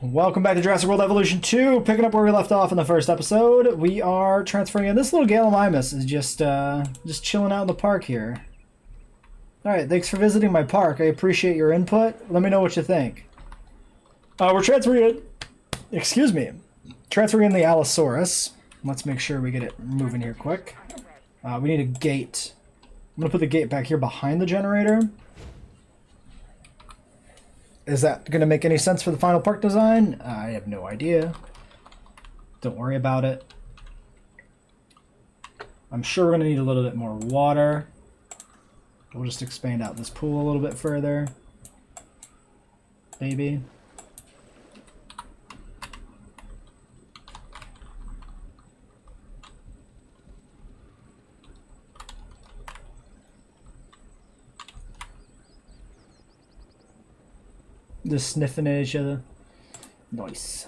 Welcome back to Jurassic World Evolution 2. Picking up where we left off in the first episode, we are transferring in. This little Gallimimus is just chilling out in the park here. Alright, thanks for visiting my park. I appreciate your input. Let me know what you think. We're transferring in... Excuse me. Transferring in the Allosaurus. Let's make sure we get it moving here quick. We need a gate. I'm going to put the gate back here behind the generator. Is that going to make any sense for the final park design? I have no idea. Don't worry about it. I'm sure we're going to need a little bit more water. We'll just expand out this pool a little bit further. Maybe. Just sniffing at each other. Nice.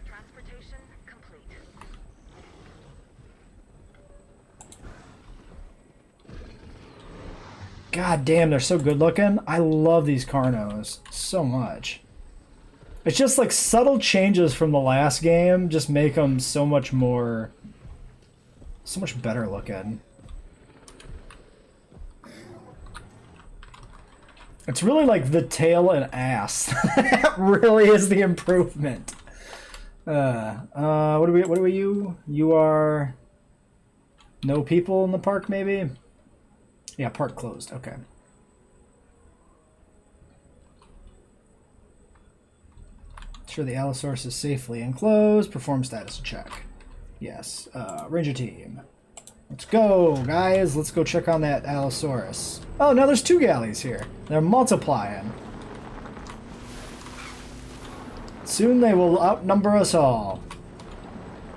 Transportation complete. God damn, they're so good looking. I love these Carnos so much. It's just like subtle changes from the last game just make them so much better looking. It's really like the tail and ass. That really is the improvement. What are you? You are no people in the park, maybe? Yeah, park closed. Okay. Ensure the Allosaurus is safely enclosed. Perform status check. Yes. Ranger team. Let's go, guys. Let's go check on that Allosaurus. Oh, now there's two galleys here. They're multiplying. Soon they will outnumber us all.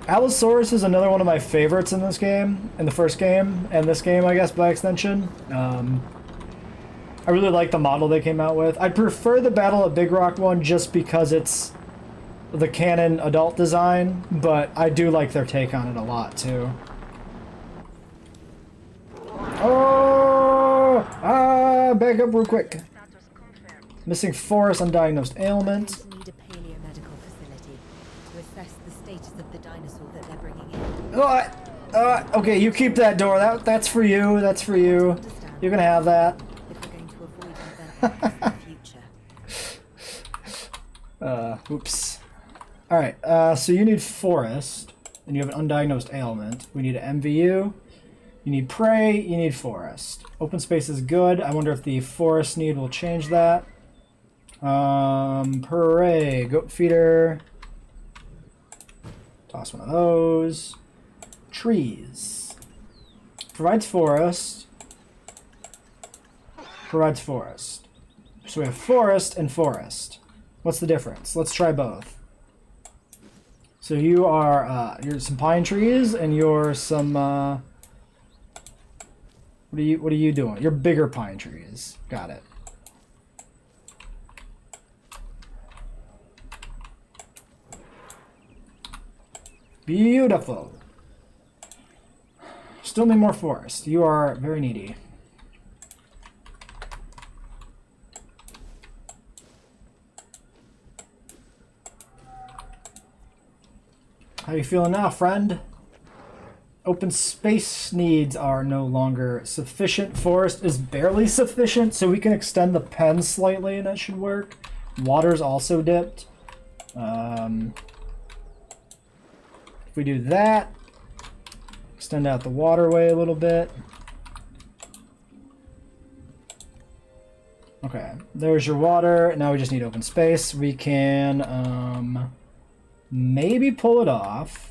Allosaurus is another one of my favorites in this game, in the first game, and this game, I guess, by extension. I really like the model they came out with. I prefer the Battle at Big Rock one just because it's the canon adult design, but I do like their take on it a lot, too. Oh! Back up real quick. Missing forest, undiagnosed ailment. Need a paleomedical facility to assess the status of the dinosaur that they're bringing in. Okay, you keep that door. That's for you. That's for you. You're gonna have that. If we're going to avoid events in the future. Oops. Alright, so you need forest, and you have an undiagnosed ailment. We need an MVU. You need prey, you need forest. Open space is good. I wonder if the forest need will change that. Prey, goat feeder. Toss one of those. Trees. Provides forest. Provides forest. So we have forest and forest. What's the difference? Let's try both. So you are, you're some pine trees, and you're some, What are you doing? You're bigger pine trees. Got it. Beautiful. Still need more forest. You are very needy. How you feeling now, friend? Open space needs are no longer sufficient. Forest is barely sufficient, so we can extend the pen slightly, and that should work. Water's also dipped. If we do that, extend out the waterway a little bit. Okay, there's your water. Now we just need open space. We can maybe pull it off.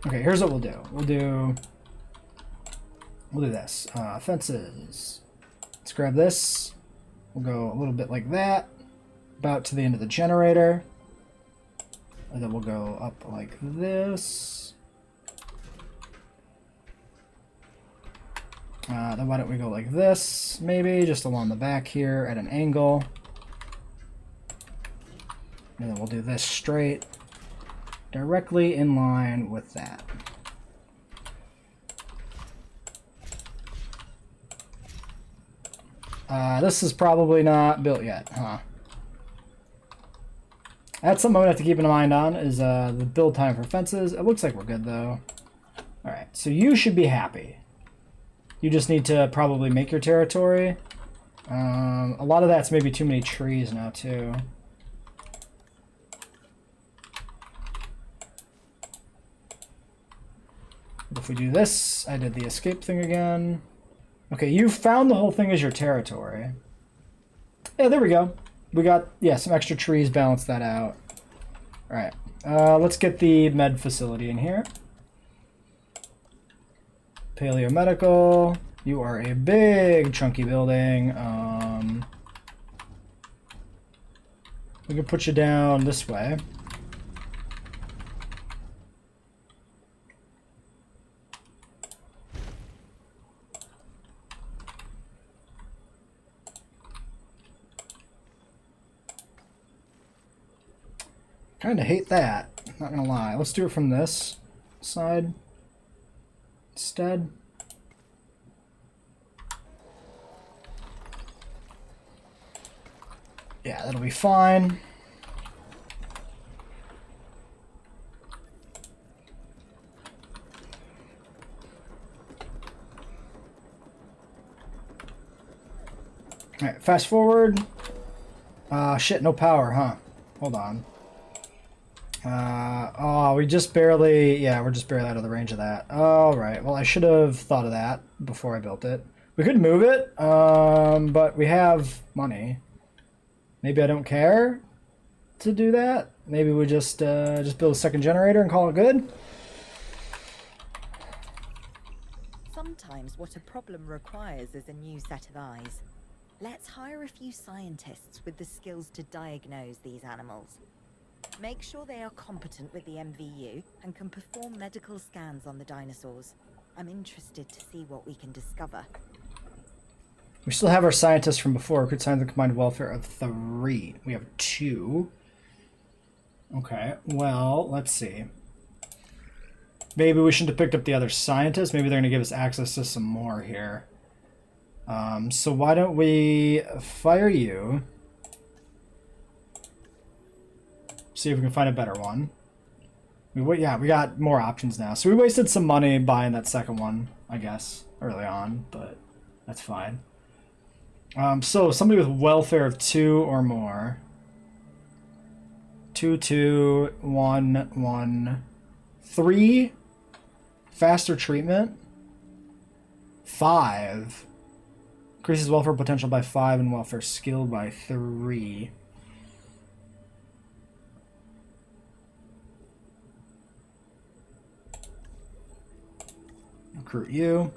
Okay, here's what we'll do. We'll do this. Fences. Let's grab this. We'll go a little bit like that. About to the end of the generator. And then we'll go up like this. Then why don't we go like this, maybe, just along the back here at an angle. And then we'll do this straight. Directly in line with that. This is probably not built yet, huh? That's something I'm gonna have to keep in mind on is the build time for fences. It looks like we're good though. All right, so you should be happy. You just need to probably make your territory. A lot of that's maybe too many trees now too. If we do this, I did the escape thing again. Okay, you found the whole thing as your territory. Yeah, there we go. We got, yeah, some extra trees, balance that out. All right, let's get the med facility in here. Paleomedical. You are a big, chunky building. We can put you down this way. Kind of hate that, not gonna lie. Let's do it from this side instead. Yeah, that'll be fine. Alright, fast forward. Shit, no power, huh? Hold on. Oh, we just barely, yeah, we're just barely out of the range of that. Alright, well, I should have thought of that before I built it. We could move it, but we have money. Maybe I don't care to do that. Maybe we just build a second generator and call it good. Sometimes what a problem requires is a new set of eyes. Let's hire a few scientists with the skills to diagnose these animals. Make sure they are competent with the MVU and can perform medical scans on the dinosaurs. I'm interested to see what we can discover. We still have our scientists from before. Could sign the combined welfare of 3. We have 2. Okay, well, let's see. Maybe we shouldn't have picked up the other scientists. Maybe they're going to give us access to some more here. So why don't we fire you? See if we can find a better one. Yeah, we got more options now. So we wasted some money buying that second one, I guess, early on, but that's fine. So somebody with welfare of 2 or more. 2, 2, 1, 1, 3. Faster treatment. 5. Increases welfare potential by 5 and welfare skill by 3. Recruit you.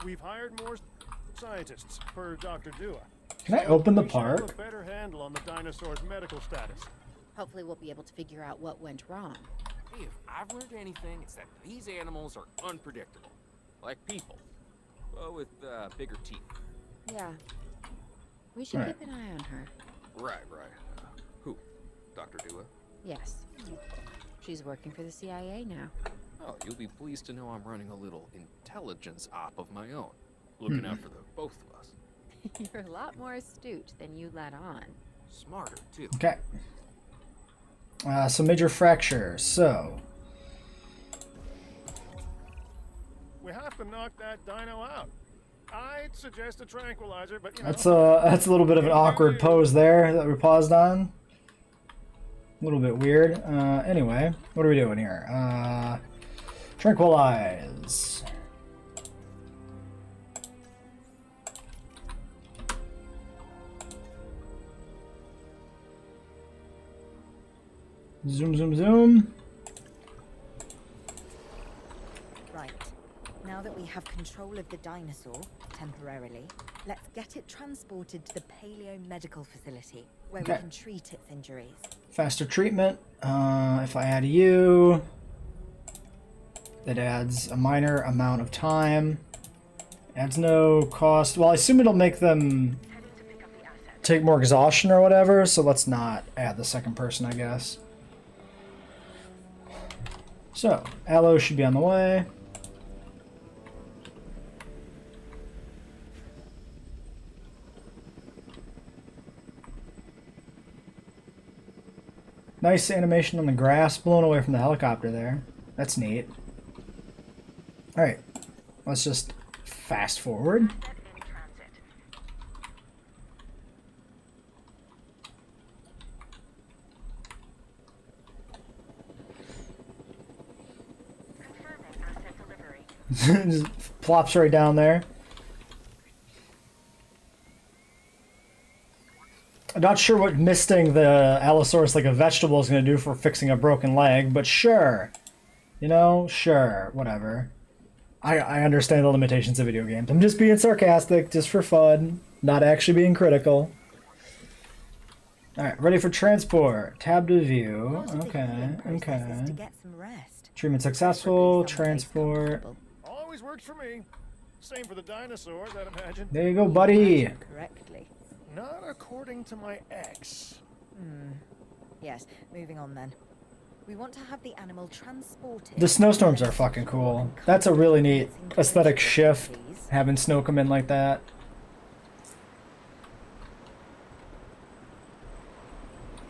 We've hired more scientists for Dr. Dua. Can I open the We should have park? a better handle on the dinosaur's medical status. Hopefully we'll be able to figure out what went wrong. Hey, if I've learned anything, it's that these animals are unpredictable. Like people. Well, with bigger teeth. Yeah. We should Right. keep an eye on her. Right. Who? Dr. Dua? Yes. She's working for the CIA now. Oh, you'll be pleased to know I'm running a little intelligence op of my own. Looking out for the both of us. You're a lot more astute than you let on. Smarter, too. Okay. So major fracture. So We have to knock that dino out. I'd suggest a tranquilizer, but you know. that's a little bit of an awkward pose there that we paused on. A little bit weird. Anyway, what are we doing here? Tranquilize. Zoom, zoom, zoom. Right. Now that we have control of the dinosaur, temporarily, let's get it transported to the paleo-medical facility, where Okay. we can treat its injuries. Faster treatment. If I add you, that adds a minor amount of time. Adds no cost. Well, I assume it'll make them take more exhaustion or whatever, so let's not add the second person, I guess. So, Allo should be on the way. Nice animation on the grass blown away from the helicopter there. That's neat. Alright, let's just fast forward. Asset in transit. Confirming asset delivery. Just plops right down there. I'm not sure what misting the Allosaurus like a vegetable is going to do for fixing a broken leg, but sure. You know, sure, whatever. I understand the limitations of video games. I'm just being sarcastic, just for fun, not actually being critical. Alright, ready for transport. Tab to view. Part of the Okay, healing process is okay. to get some rest. Treatment successful, Preferably someplace transport. comfortable. Always works for me. Same for the dinosaurs, I'd imagine. There you go, buddy. Imagine correctly. Not according to my ex. Yes, moving on then. We want to have the animal transported. The snowstorms are fucking cool. That's a really neat aesthetic shift, having snow come in like that.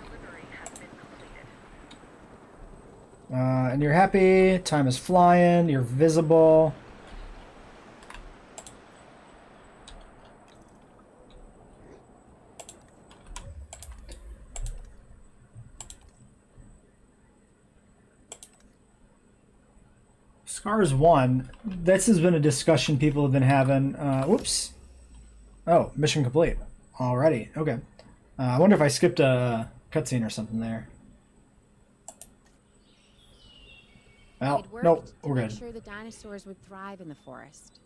Delivery has been completed. And you're happy, time is flying, you're visible. Scars 1. This has been a discussion people have been having. Whoops. Oh, mission complete. Alrighty. Okay. I wonder if I skipped a cutscene or something there. Well, It worked nope. to We're make good. sure the dinosaurs would thrive in the forest.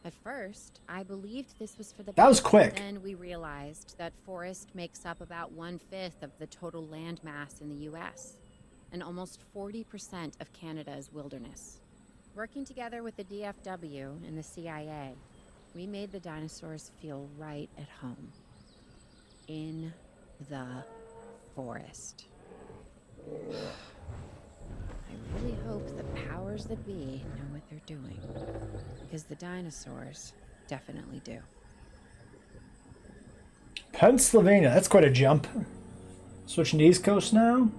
At first, I believed this was for the That was best, quick. Then we realized that forest makes up about 1/5 of the total land mass in the U.S. and almost 40% of Canada's wilderness. Working together with the DFW and the CIA, we made the dinosaurs feel right at home. In the forest. I really hope the powers that be know what they're doing. Because the dinosaurs definitely do. Pennsylvania. That's quite a jump. Switching to East Coast now.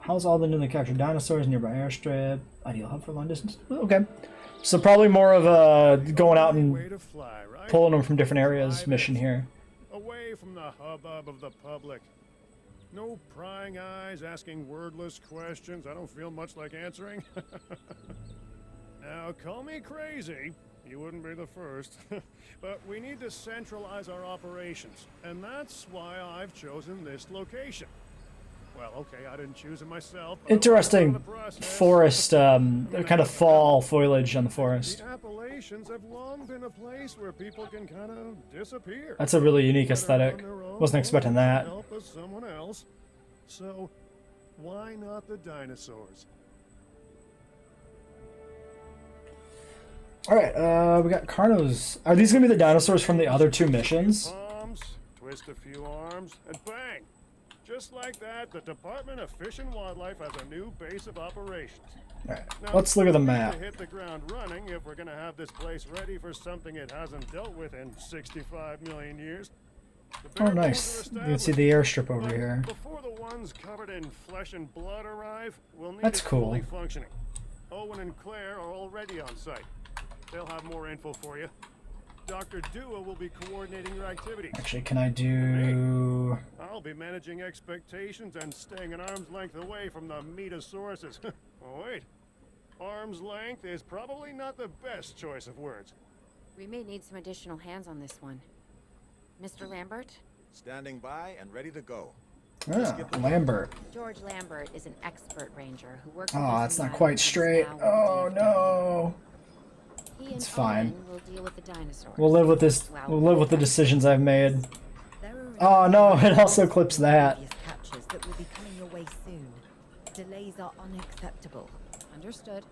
How's all the newly captured dinosaurs nearby airstrip? Ideal hub for long distance. Okay. So probably more of a going out Way and to fly, right? pulling them from different areas mission here. Away from the hubbub of the public. No prying eyes asking wordless questions I don't feel much like answering. Now, call me crazy. You wouldn't be the first. But we need to centralize our operations. And that's why I've chosen this location. Well, okay, I didn't choose it myself. But I'm Interesting part of the process. forest, kind of fall foliage on the forest. The Appalachians have long been a place where people can kind of disappear. That's a really unique Whether aesthetic. on their own Wasn't expecting or with that. the help of someone else. So, why not the dinosaurs? Alright, we got Carnos. Are these gonna be the dinosaurs from the other two missions? Palms, twist a few arms, and bang! Just like that, the Department of Fish and Wildlife has a new base of operations. Alright, Now, let's look at the we need map. to hit the ground running if we're gonna have this place ready for something it hasn't dealt with in 65 million years. The Oh, bare nice. bones are You can see established, the airstrip over but here. Before the ones covered in flesh and blood arrive, we'll need That's it cool. fully functioning. Owen and Claire are already on site. They'll have more info for you. Dr. Dua will be coordinating your activities. Actually, can I do... I'll be managing expectations and staying an arm's length away from the metasauruses. Oh, wait. Arm's length is probably not the best choice of words. We may need some additional hands on this one. Mr. Lambert? Standing by and ready to go. Ah, Lambert. George Lambert is an expert ranger who works Oh, with us that's in not the quite islands straight. now with Oh, DFW. no. He and It's fine. Owen will deal with the dinosaurs. We'll live with this. while We'll live with the decisions I've made. There are Oh, no, it also clips that. previous captures that will be coming your way soon. Delays are unacceptable. Understood.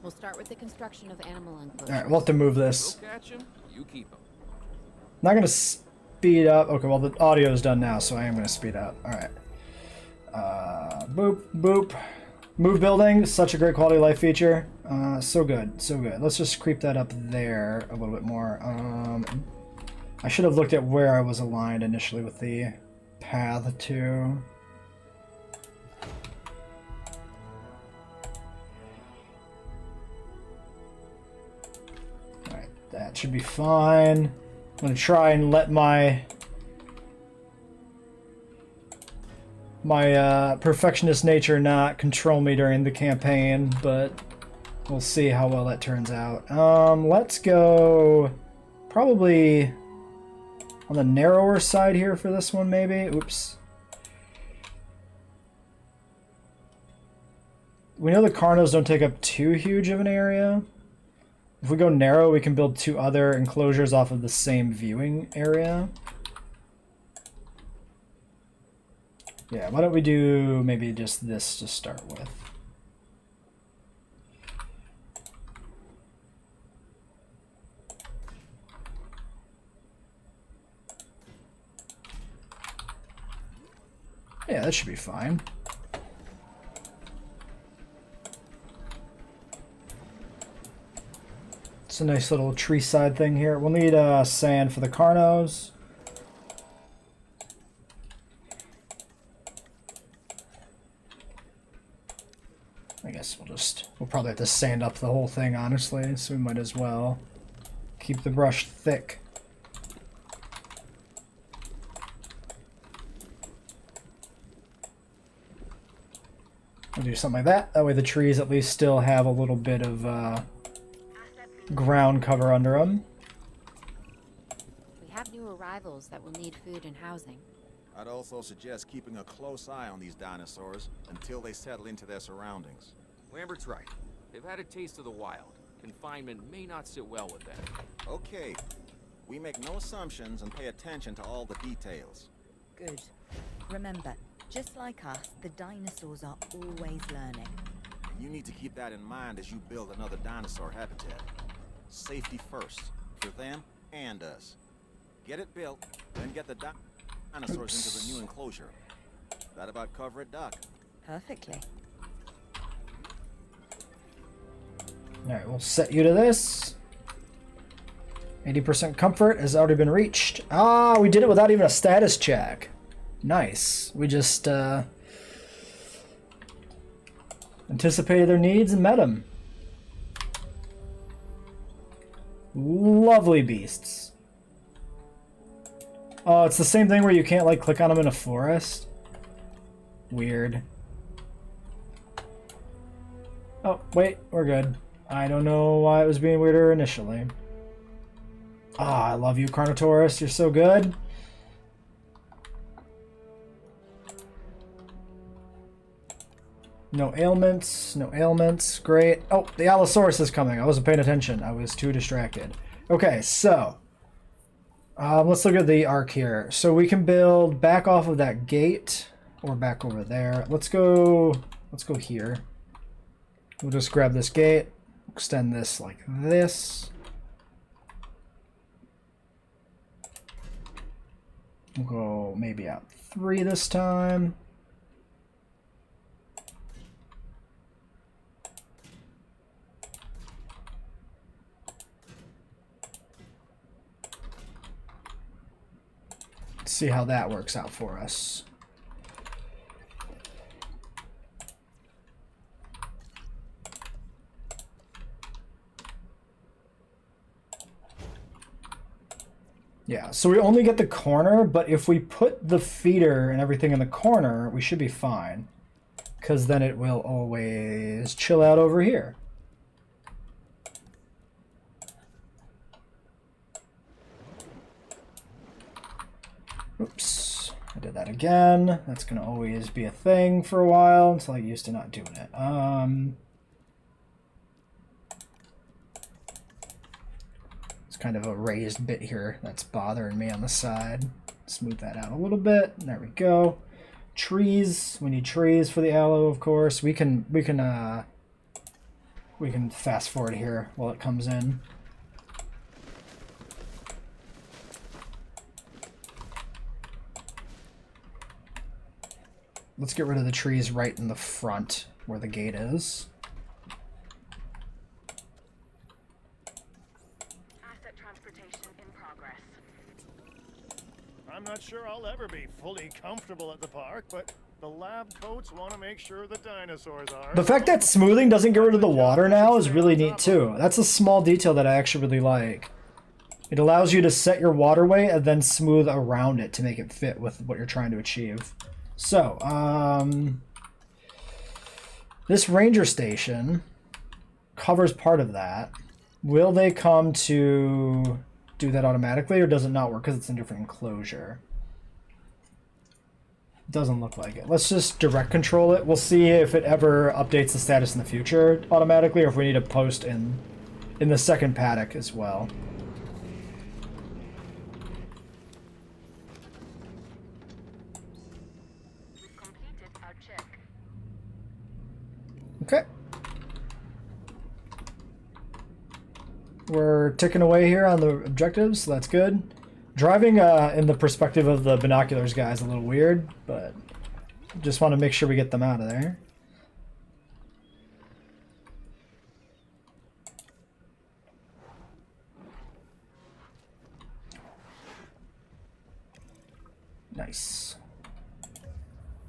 We'll start with the construction of animal enclosures. Alright, we'll have to move this. We'll catch him, you keep him. Not gonna speed up. Okay, well, the audio is done now, so I am gonna speed up. Alright. Boop, boop. Move building, such a great quality of life feature. So good, so good. Let's just creep that up there a little bit more. I should have looked at where I was aligned initially with the path to. should be fine. I'm gonna try and let my perfectionist nature not control me during the campaign, but we'll see how well that turns out. Let's go probably on the narrower side here for this one, maybe. Oops. We know the Carnos don't take up too huge of an area. If we go narrow, we can build 2 other enclosures off of the same viewing area. Yeah, why don't we do maybe just this to start with. Yeah, that should be fine. It's a nice little tree side thing here. We'll need sand for the Carnos. I guess we'll probably have to sand up the whole thing, honestly, so we might as well keep the brush thick. We'll do something like that. That way the trees at least still have a little bit of ground cover under them. We have new arrivals that will need food and housing. I'd also suggest keeping a close eye on these dinosaurs until they settle into their surroundings. Lambert's right. They've had a taste of the wild. Confinement may not sit well with them. Okay. We make no assumptions and pay attention to all the details. Good. Remember, just like us, the dinosaurs are always learning. And you need to keep that in mind as you build another dinosaur habitat. Safety first, for them and us. Get it built, then get the dinosaurs into the new enclosure. That about cover it, Doc? Perfectly. Alright, we'll set you to this. 80% comfort has already been reached. Ah, we did it without even a status check. Nice. We just anticipated their needs and met them. Lovely beasts. Oh, it's the same thing where you can't like click on them in a forest. Weird. Oh, wait, we're good. I don't know why it was being weirder initially. Ah, I love you, Carnotaurus. You're so good. No ailments, no ailments. Great. Oh, the Allosaurus is coming. I wasn't paying attention. I was too distracted. Okay, so let's look at the arc here. So we can build back off of that gate or back over there. Let's go here. We'll just grab this gate, extend this like this. We'll go maybe out 3 this time. Let's see how that works out for us. Yeah, so we only get the corner, but if we put the feeder and everything in the corner, we should be fine. Because then it will always chill out over here. Oops, I did that again. That's going to always be a thing for a while until I get used to not doing it. Kind of a raised bit here that's bothering me on the side. Smooth that out a little bit. There we go. Trees. We need trees for the aloe, of course. We can fast forward here while it comes in. Let's get rid of the trees right in the front where the gate is. I'm not sure I'll ever be fully comfortable at the park, but the lab coats want to make sure the dinosaurs are. The fact that smoothing doesn't get rid of the water now is really neat too. That's a small detail that I actually really like. It allows you to set your waterway and then smooth around it to make it fit with what you're trying to achieve. So, this ranger station covers part of that. Will they come to do that automatically, or does it not work because it's in a different enclosure? Doesn't look like it. Let's just direct control it. We'll see if it ever updates the status in the future automatically, or if we need to post in the second paddock as well. We've completed our check. Okay. We're ticking away here on the objectives, so that's good. Driving in the perspective of the binoculars guy is a little weird, but just want to make sure we get them out of there. Nice.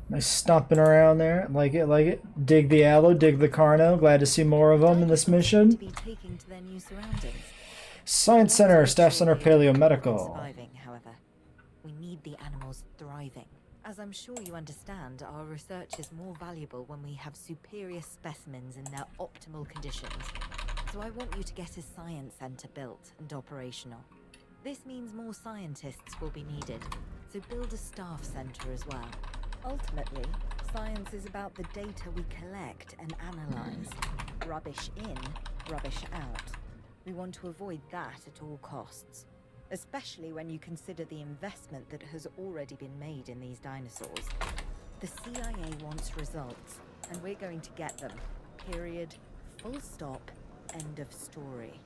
Nice stomping around there. Like it, like it. Dig the Allo, dig the Carno. Glad to see more of them in this mission. To be taking to their new surroundings. Science Center, Staff Center, Paleomedical. Surviving, however. We need the animals thriving. As I'm sure you understand, our research is more valuable when we have superior specimens in their optimal conditions. So I want you to get a science center built and operational. This means more scientists will be needed, so build a staff center as well. Ultimately, science is about the data we collect and analyze. Rubbish in, rubbish out. We want to avoid that at all costs, especially when you consider the investment that has already been made in these dinosaurs. The CIA wants results, and we're going to get them. Period. Full stop. End of story.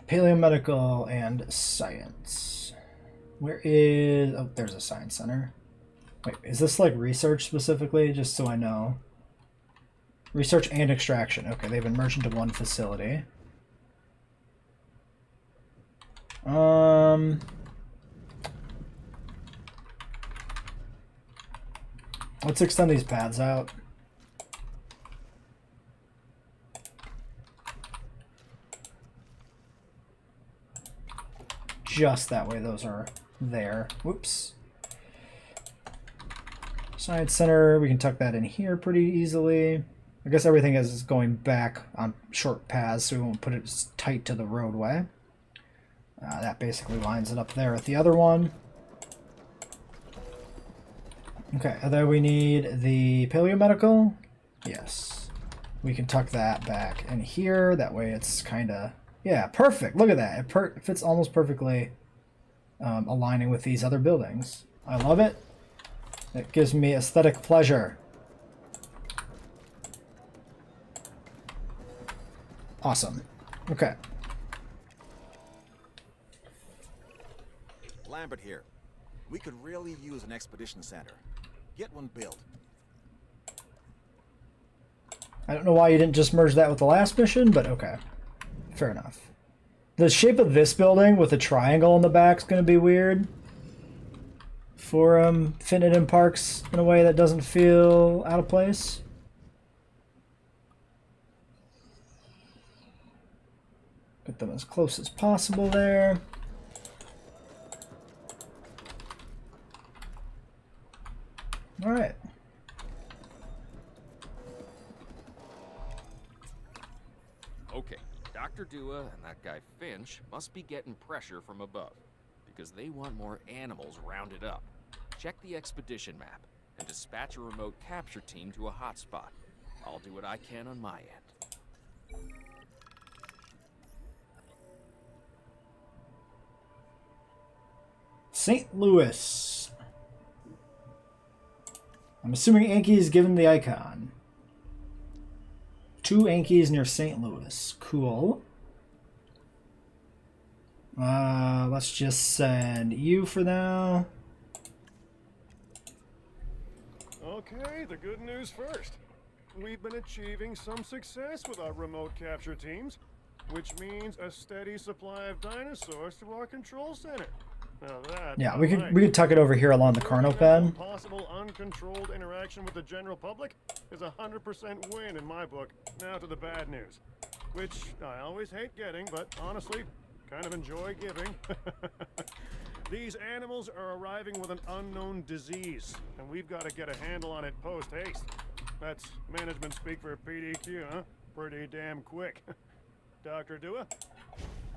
Paleomedical and science. Where is... Oh, there's a science center. Wait, is this like research specifically? Just so I know. Research and extraction. Okay, they've been merged into one facility. Let's extend these paths out. Just that way those are there. Whoops. Science Center, we can tuck that in here pretty easily. I guess everything is going back on short paths, so we won't put it as tight to the roadway. That basically lines it up there with the other one. Okay, and then we need the paleomedical. Yes. We can tuck that back in here. That way it's kind of... Yeah, perfect. Look at that. It fits almost perfectly aligning with these other buildings. I love it. It gives me aesthetic pleasure. Awesome. Okay. Lambert here. We could really use an expedition center. Get one built. I don't know why you didn't just merge that with the last mission, but okay. Fair enough. The shape of this building with a triangle in the back is going to be weird. For fitting it in parks in a way that doesn't feel out of place. Get them as close as possible there. All right. Okay, Dr. Dua and that guy Finch must be getting pressure from above, because they want more animals rounded up. Check the expedition map and dispatch a remote capture team to a hotspot. I'll do what I can on my end. St. Louis. I'm assuming Anky is given the icon. 2 Ankies near St. Louis. Cool. Let's just send you for now. Okay, the good news first. We've been achieving some success with our remote capture teams, which means a steady supply of dinosaurs to our control center. Now that, Yeah, we could tuck it over here along the Carno pen. Possible uncontrolled interaction with the general public is a 100% win in my book. Now to the bad news. which I always hate getting, but honestly, kind of enjoy giving. These animals are arriving with an unknown disease, and we've got to get a handle on it post-haste. That's management speak for PDQ, huh? Pretty damn quick. Dr. Dua?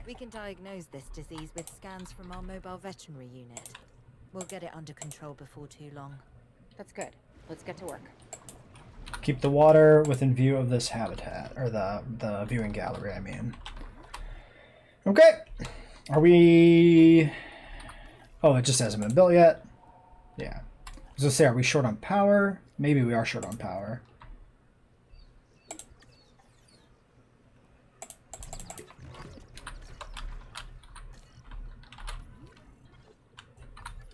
We can diagnose this disease with scans from our mobile veterinary unit. We'll get it under control before too long. That's good. Let's get to work. Keep the water within view of this habitat, or the viewing gallery, I mean. Okay. Are we... Oh, it just hasn't been built yet. Yeah. I was gonna say, are we short on power? Maybe we are short on power.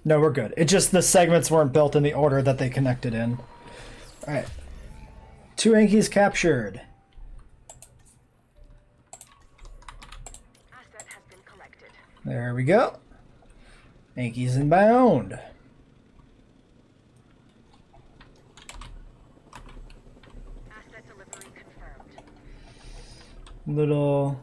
No, we're good. It just, the segments weren't built in the order that they connected in. Alright. 2 Ankies captured. Asset has been collected. There we go. Ankies inbound. Asset delivery confirmed. Little...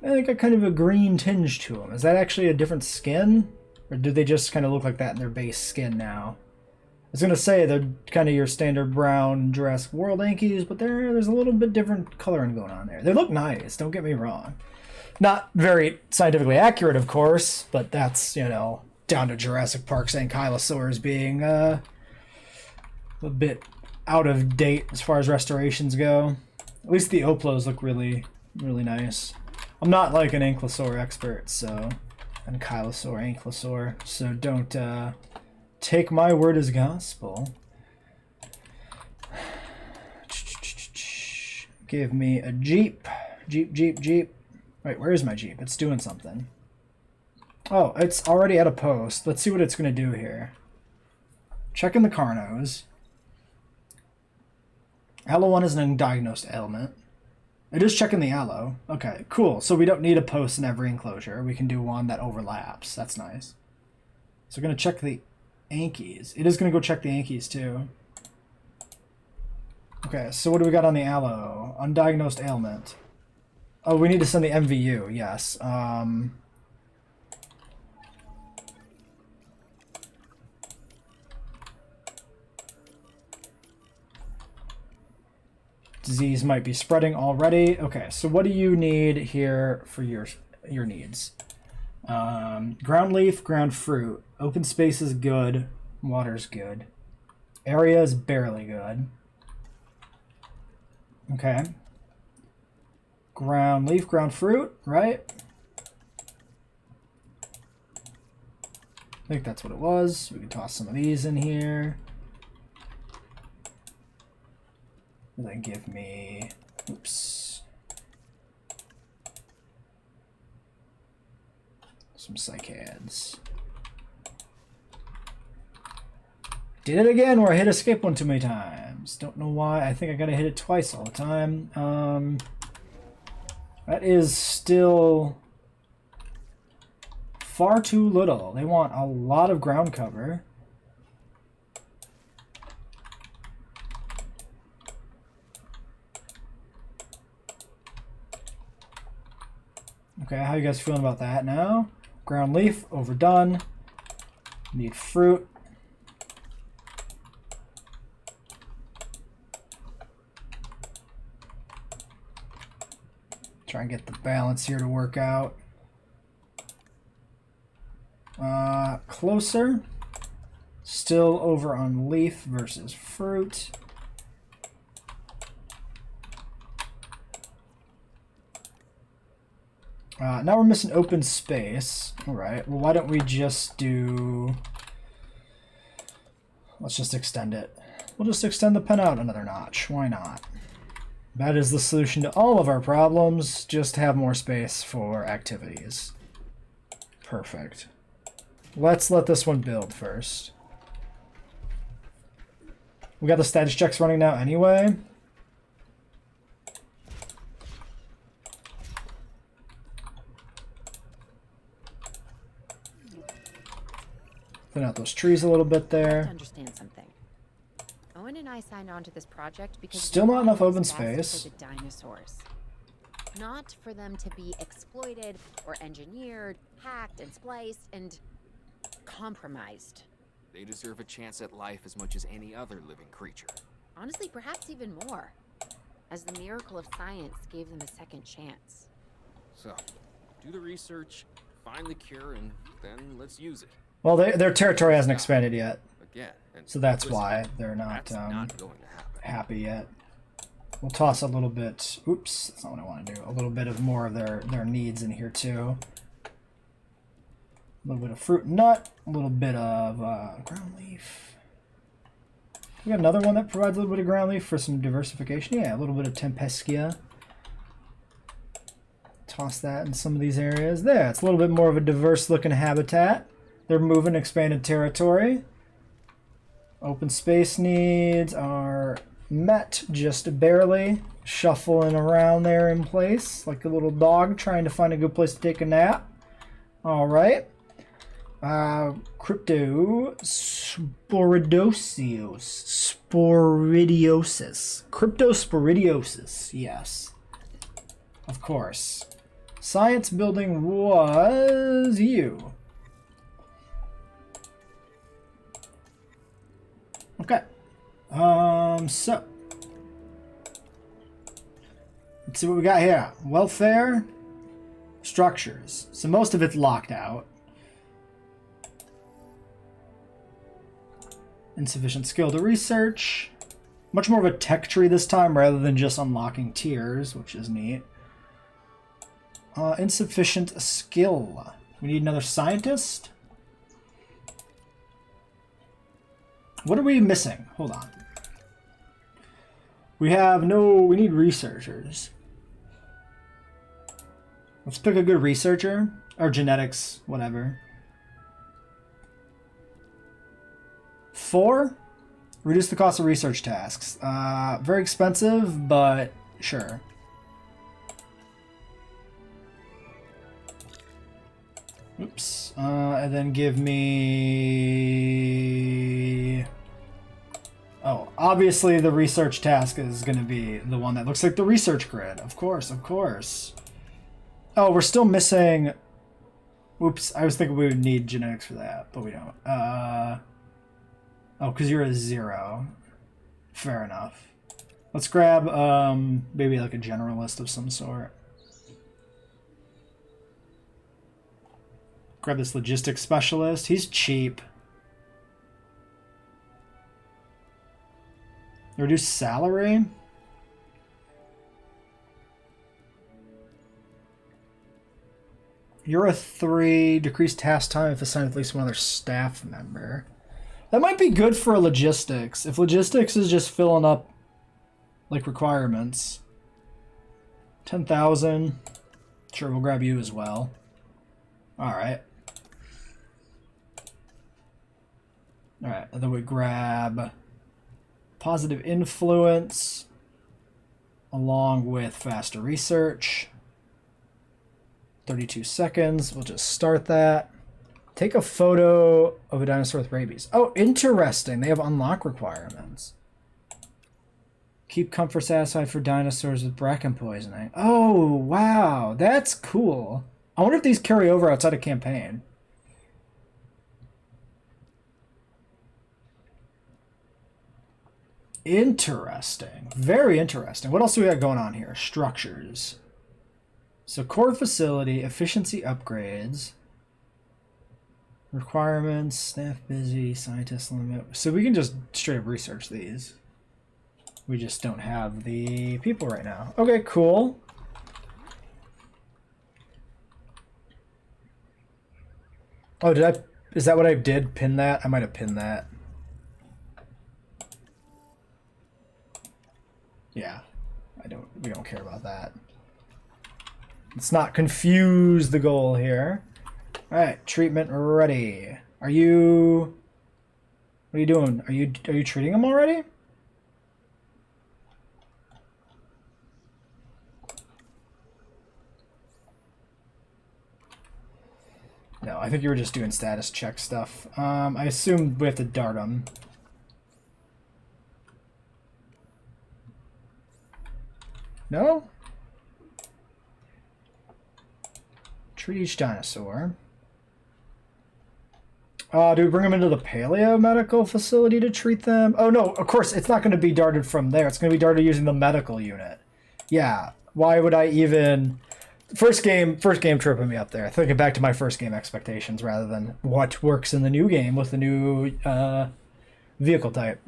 They got kind of a green tinge to them. Is that actually a different skin? Or do they just kind of look like that in their base skin now? I was going to say they're kind of your standard brown Jurassic World Ankies, but there's a little bit different coloring going on there. They look nice, don't get me wrong. Not very scientifically accurate, of course, but that's, you know, down to Jurassic Park's Ankylosaurus being a bit out of date as far as restorations go. At least the Oplos look really, really nice. I'm not like an Ankylosaur expert, so... Ankylosaur, so don't take my word as gospel. Give me a Jeep. Jeep. Wait, where is my Jeep? It's doing something. Oh, it's already at a post. Let's see what it's going to do here. Checking the Carnos. Allo 1 is an undiagnosed ailment. It is checking the allo. Okay, cool. So we don't need a post in every enclosure. We can do one that overlaps. That's nice. So we're going to check the Ankies. It is going to go check the Ankies too. Okay, so what do we got on the allo? Undiagnosed ailment. Oh, we need to send the MVU. Yes. Disease might be spreading already. Okay, so what do you need here for your needs? Ground leaf, ground fruit. Open space is good. Water's good. Area is barely good. Okay. Ground leaf, ground fruit, right? I think that's what it was. We can toss some of these in here. And then give me, oops, some cycads. Did it again where I hit escape one too many times. Don't know why. I think I gotta hit it twice all the time. That is still far too little. They want a lot of ground cover. Okay, how you guys feeling about that now? Ground leaf, overdone. Need fruit. Try and get the balance here to work out. Closer. Still over on leaf versus fruit. Now we're missing open space. Alright, well why don't we just do... Let's just extend it. We'll just extend the pen out another notch. Why not? That is the solution to all of our problems. Just have more space for activities. Perfect. Let's let this one build first. We got the status checks running now anyway. Thin out those trees a little bit To there. understand something. Owen and I signed on to this project because Still we not want enough what's open best space. for the dinosaurs. Not for them to be exploited or engineered, hacked and spliced and compromised. They deserve a chance at life as much as any other living creature. Honestly, perhaps even more, as the miracle of science gave them a second chance. So, do the research, find the cure, and then let's use it. Well, their territory hasn't expanded yet, Again. And so that's listen, why they're not, that's not going to happen. happy yet. We'll toss a little bit. Oops, that's not what I want to do. A little bit of more of their needs in here too. A little bit of fruit and nut. A little bit of ground leaf. We got another one that provides a little bit of ground leaf for some diversification. Yeah, a little bit of Tempeschia. Toss that in some of these areas. There, it's a little bit more of a diverse looking habitat. They're moving, expanded territory. Open space needs are met just barely. Shuffling around there in place like a little dog trying to find a good place to take a nap. All right. Sporidiosis. Cryptosporidiosis, yes. Of course. Science building was you. Okay. So. Let's see what we got here. Welfare. Structures. So most of it's locked out. Insufficient skill to research. Much more of a tech tree this time rather than just unlocking tiers, which is neat. Insufficient skill. We need another scientist. What are we missing? Hold on. We need researchers. Let's pick a good researcher. Or genetics, whatever. 4? Reduce the cost of research tasks. Very expensive, but sure. Oops. And then give me... Oh, obviously the research task is going to be the one that looks like the research grid. Of course, of course. Oh, we're still missing... Oops, I was thinking we would need genetics for that, but we don't. Oh, because you're a 0. Fair enough. Let's grab maybe like a generalist of some sort. Grab this logistics specialist. He's cheap. Reduce salary. You're a 3. Decrease task time if assigned at least one other staff member. That might be good for logistics. If logistics is just filling up like requirements. 10,000. Sure, we'll grab you as well. Alright. Alright, and then we grab positive influence along with faster research. 32 seconds. We'll just start that. Take a photo of a dinosaur with rabies. Oh, interesting. They have unlock requirements. Keep comfort satisfied for dinosaurs with bracken poisoning. Oh, wow. That's cool. I wonder if these carry over outside of campaign. Interesting. Very interesting. What else do we got going on here? Structures. So core facility, efficiency upgrades. Requirements, staff busy, scientist limit. So we can just straight up research these. We just don't have the people right now. Okay, cool. Oh, is that what I did? Pin that? I might have pinned that. Yeah. We don't care about that. Let's not confuse the goal here. Alright, treatment ready. What are you doing? Are you treating them already? No, I think you were just doing status check stuff. I assume we have to dart them. No? Treat each dinosaur. Do we bring them into the paleo medical facility to treat them? Oh no, of course it's not going to be darted from there. It's going to be darted using the medical unit. Yeah, why would I even... First game tripping me up there. Thinking back to my first game expectations rather than what works in the new game with the new vehicle type.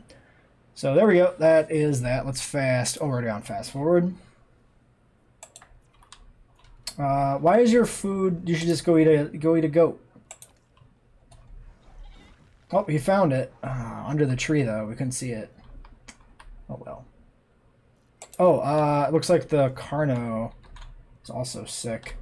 So there we go. That is that. Let's fast. Already on fast forward. Why is your food? You should just go eat a goat. Oh, he found it under the tree though. We couldn't see it. Oh well. Oh, it looks like the Carno is also sick.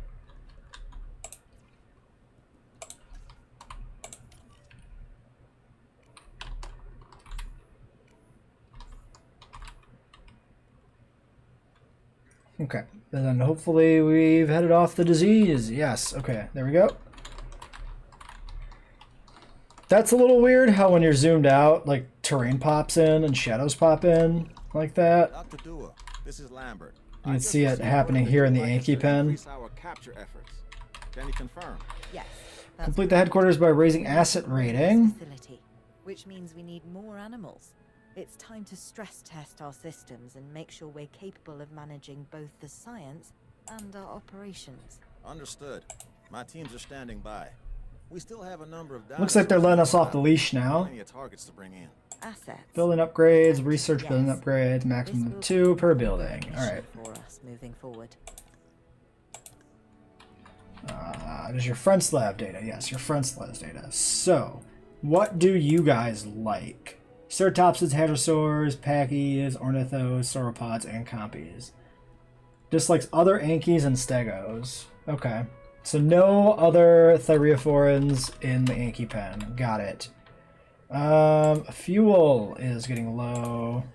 Okay, and then hopefully we've headed off the disease. Yes, okay, there we go. That's a little weird how when you're zoomed out, like terrain pops in and shadows pop in like that. Dr. Dua, this is Lambert. You can see it happening here in the Anky pen. Our capture efforts. Can you confirm? Yes. Complete the headquarters by raising asset rating. Facility, which means we need more animals. It's time to stress test our systems and make sure we're capable of managing both the science and our operations. Understood. My teams are standing by. We still have a number of Looks like they're letting us off the leash now. Plenty of targets to bring in. Assets. Building upgrades, research building upgrades, maximum of 2 per building. Alright. For us moving forward. Does your friend slab data? Yes, your friend slab data. So, what do you guys like? Ceratopsids, Hadrosaurs, Pachyes, Ornithos, Sauropods, and Compies. Dislikes other Ankies and Stegos. Okay. So no other Thyreophorans in the Anky pen. Got it. Fuel is getting low.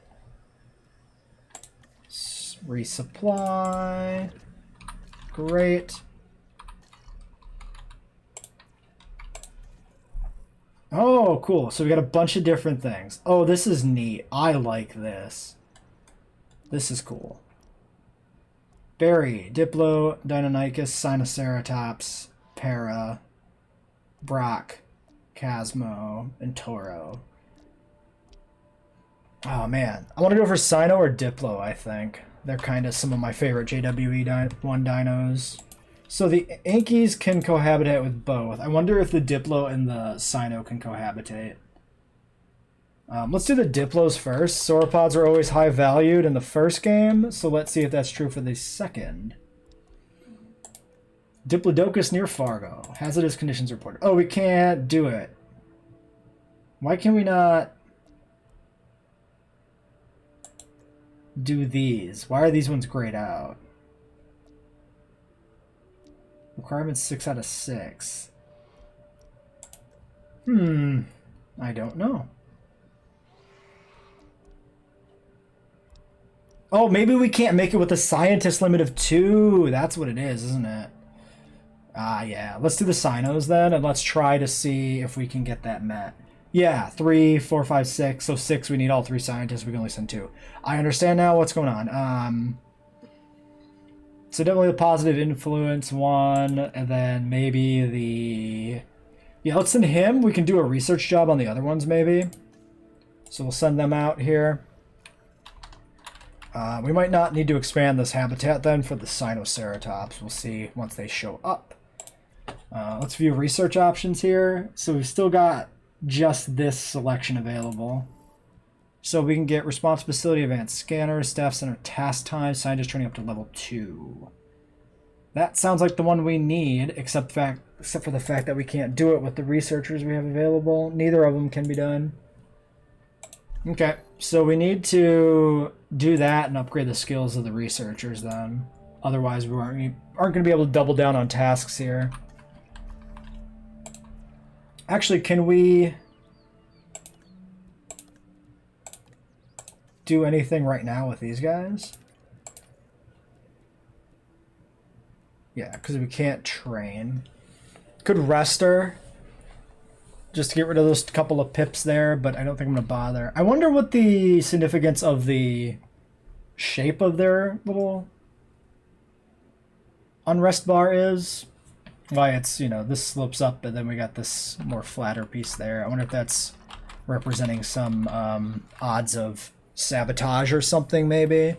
Resupply. Great. Oh, cool. So we got a bunch of different things. Oh, this is neat. I like this. This is cool. Berry, Diplo, Deinonychus, Sinoceratops, Para, Brock, Chasmo, and Toro. Oh man, I want to go for Sino or Diplo, I think. They're kind of some of my favorite JWE1 dinos. So the Ankies can cohabitate with both. I wonder if the Diplo and the Sino can cohabitate. Let's do the Diplos first. Sauropods are always high valued in the first game, so let's see if that's true for the second. Diplodocus near Fargo. Hazardous conditions reported. Oh, we can't do it. Why can we not do these? Why are these ones grayed out? Requirements 6 out of 6. I don't know. Oh, maybe we can't make it with a scientist limit of 2. That's what it is, isn't it? Yeah. Let's do the Sinos then, and let's try to see if we can get that met. Yeah, 3, 4, 5, 6. So 6, we need all 3 scientists. We can only send 2. I understand now what's going on. So definitely the positive influence one, and then maybe the... Yeah, let's send him. We can do a research job on the other ones, maybe. So we'll send them out here. We might not need to expand this habitat then for the Sinoceratops. We'll see once they show up. Let's view research options here. So we've still got just this selection available. So we can get response facility, advanced scanners, staff center, task time, scientist training up to level 2. That sounds like the one we need, except for the fact that we can't do it with the researchers we have available. Neither of them can be done. Okay, so we need to do that and upgrade the skills of the researchers then. Otherwise, we aren't going to be able to double down on tasks here. Actually, can we do anything right now with these guys? Yeah, because we can't train. Could Rester, just to get rid of those couple of pips there, but I don't think I'm going to bother. I wonder what the significance of the shape of their little unrest bar is. Why it's, you know, this slopes up, and then we got this more flatter piece there. I wonder if that's representing some odds of sabotage or something, maybe.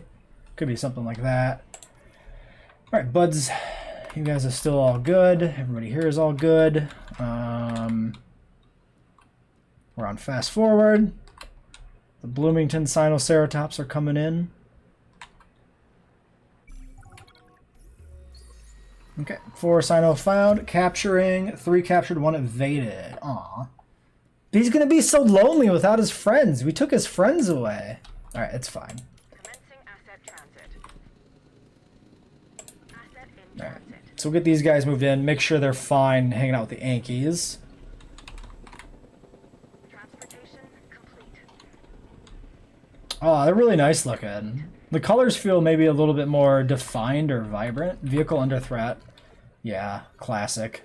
Could be something like that. All right, buds, you guys are still all good. Everybody here is all good. We're on fast forward. The Bloomington Sinoceratops are coming in. Okay, 4 Sino found, capturing, 3 captured, 1 evaded. Aw. He's gonna be so lonely without his friends. We took his friends away. Alright, it's fine. Commencing asset transit. Asset in Alright, transit. so we'll get these guys moved in, make sure they're fine hanging out with the Ankies. Transportation complete. Oh, they're really nice looking. The colors feel maybe a little bit more defined or vibrant. Vehicle under threat. Yeah, classic.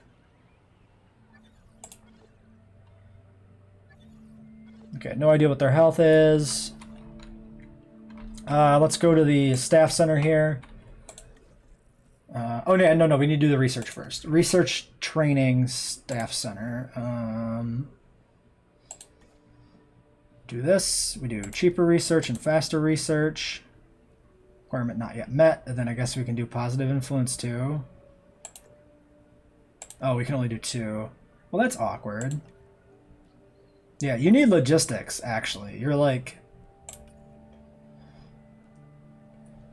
Okay, no idea what their health is. Let's go to the staff center here. Oh, yeah, no, we need to do the research first. Research training staff center. Do this. We do cheaper research and faster research. Requirement not yet met. And then I guess we can do positive influence too. Oh, we can only do 2. Well, that's awkward. Yeah, you need logistics, actually. You're like...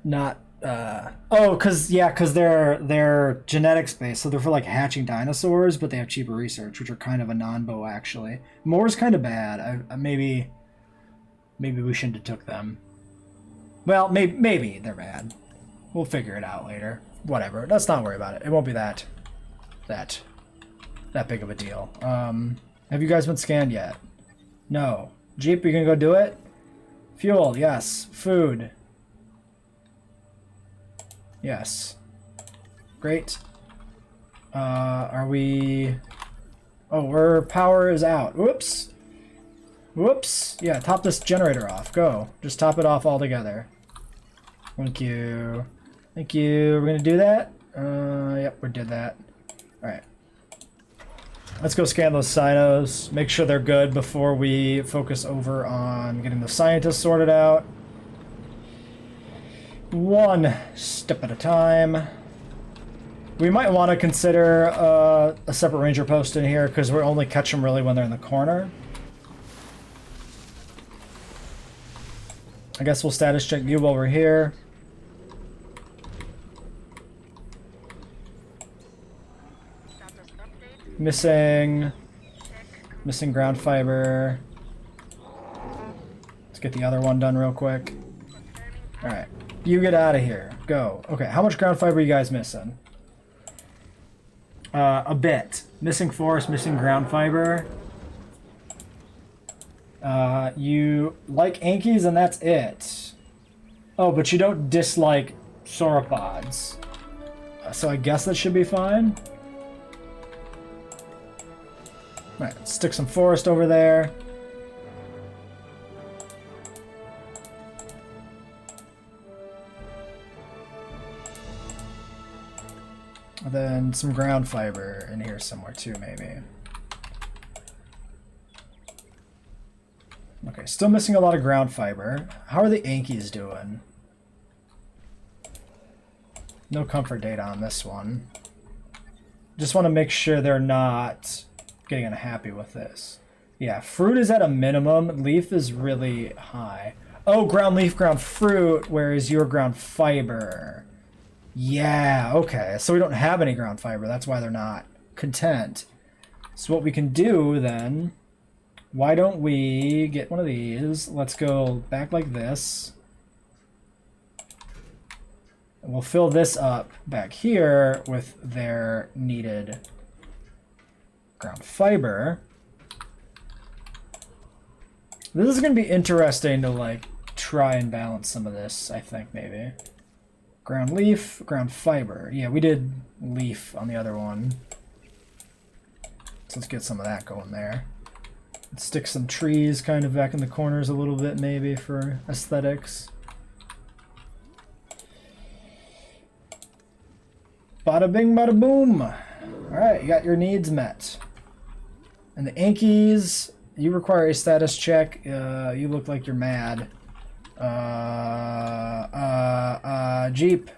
Not... Oh, because they're genetics based, so they're for like hatching dinosaurs, but they have cheaper research, which are kind of a non-bow, actually. More's kind of bad. Maybe we shouldn't have took them. Well, maybe they're bad. We'll figure it out later. Whatever. Let's not worry about it. It won't be that big of a deal. Have you guys been scanned yet? No. Jeep, you gonna go do it? Fuel, yes. Food. Yes. Great. Are we... Oh, our power is out. Whoops. Whoops. Yeah, top this generator off. Go. Just top it off altogether. Thank you. Thank you. We're gonna do that? Yep, we did that. Alright. Let's go scan those Sinos. Make sure they're good before we focus over on getting the scientists sorted out. 1 step at a time. We might want to consider a separate ranger post in here because we only catch them really when they're in the corner. I guess we'll status check you while we're here. Status update. Missing ground fiber. Let's get the other one done real quick. Alright. You get out of here. Go. Okay, how much ground fiber are you guys missing? A bit. Missing forest, missing ground fiber. You like Ankies and that's it. Oh, but you don't dislike sauropods. So I guess that should be fine. Alright, let's stick some forest over there. And then some ground fiber in here somewhere too, maybe. Okay, still missing a lot of ground fiber. How are the Ankies doing? No comfort data on this one. Just want to make sure they're not getting unhappy with this. Yeah, fruit is at a minimum. Leaf is really high. Oh, ground leaf, ground fruit, whereas your ground fiber. Yeah, okay. So we don't have any ground fiber. That's why they're not content. So what we can do then... Why don't we get one of these? Let's go back like this. And we'll fill this up back here with their needed ground fiber. This is going to be interesting to like try and balance some of this, I think, maybe. Ground leaf, ground fiber. Yeah, we did leaf on the other one. So let's get some of that going there. Stick some trees kind of back in the corners a little bit, maybe, for aesthetics. Bada bing, bada boom. Alright, you got your needs met. And the Ankies, you require a status check. You look like you're mad. Jeep,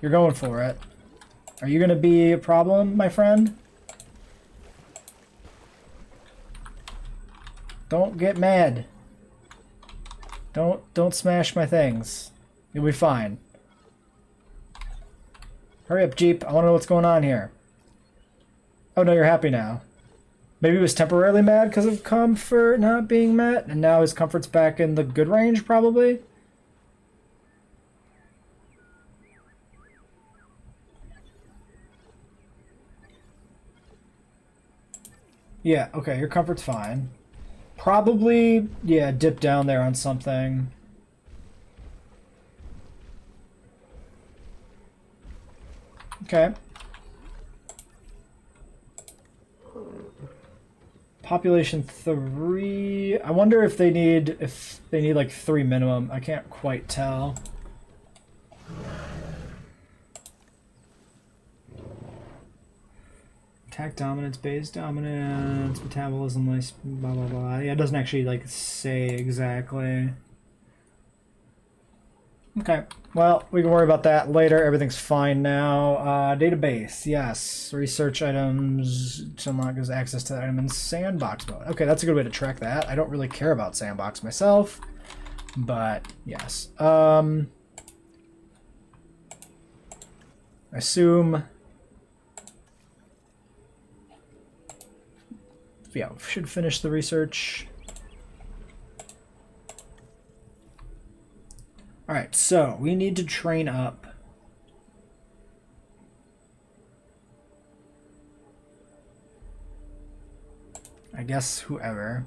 you're going for it. Are you gonna be a problem, my friend? Don't get mad. Don't smash my things. You'll be fine. Hurry up, Jeep. I want to know what's going on here. Oh no, you're happy now. Maybe he was temporarily mad because of comfort not being met, and now his comfort's back in the good range, probably? Yeah, okay, your comfort's fine. Probably, yeah, dip down there on something. Okay. Population 3. I wonder if they need like 3 minimum. I can't quite tell. Attack dominance, base dominance, metabolism, blah blah blah. Yeah, it doesn't actually like say exactly. Okay, well, we can worry about that later. Everything's fine now. Database, yes. Research items to unlock gives access to the item in sandbox mode. Okay, that's a good way to track that. I don't really care about sandbox myself, but yes. I assume... Yeah, we should finish the research. Alright, so we need to train up. I guess whoever.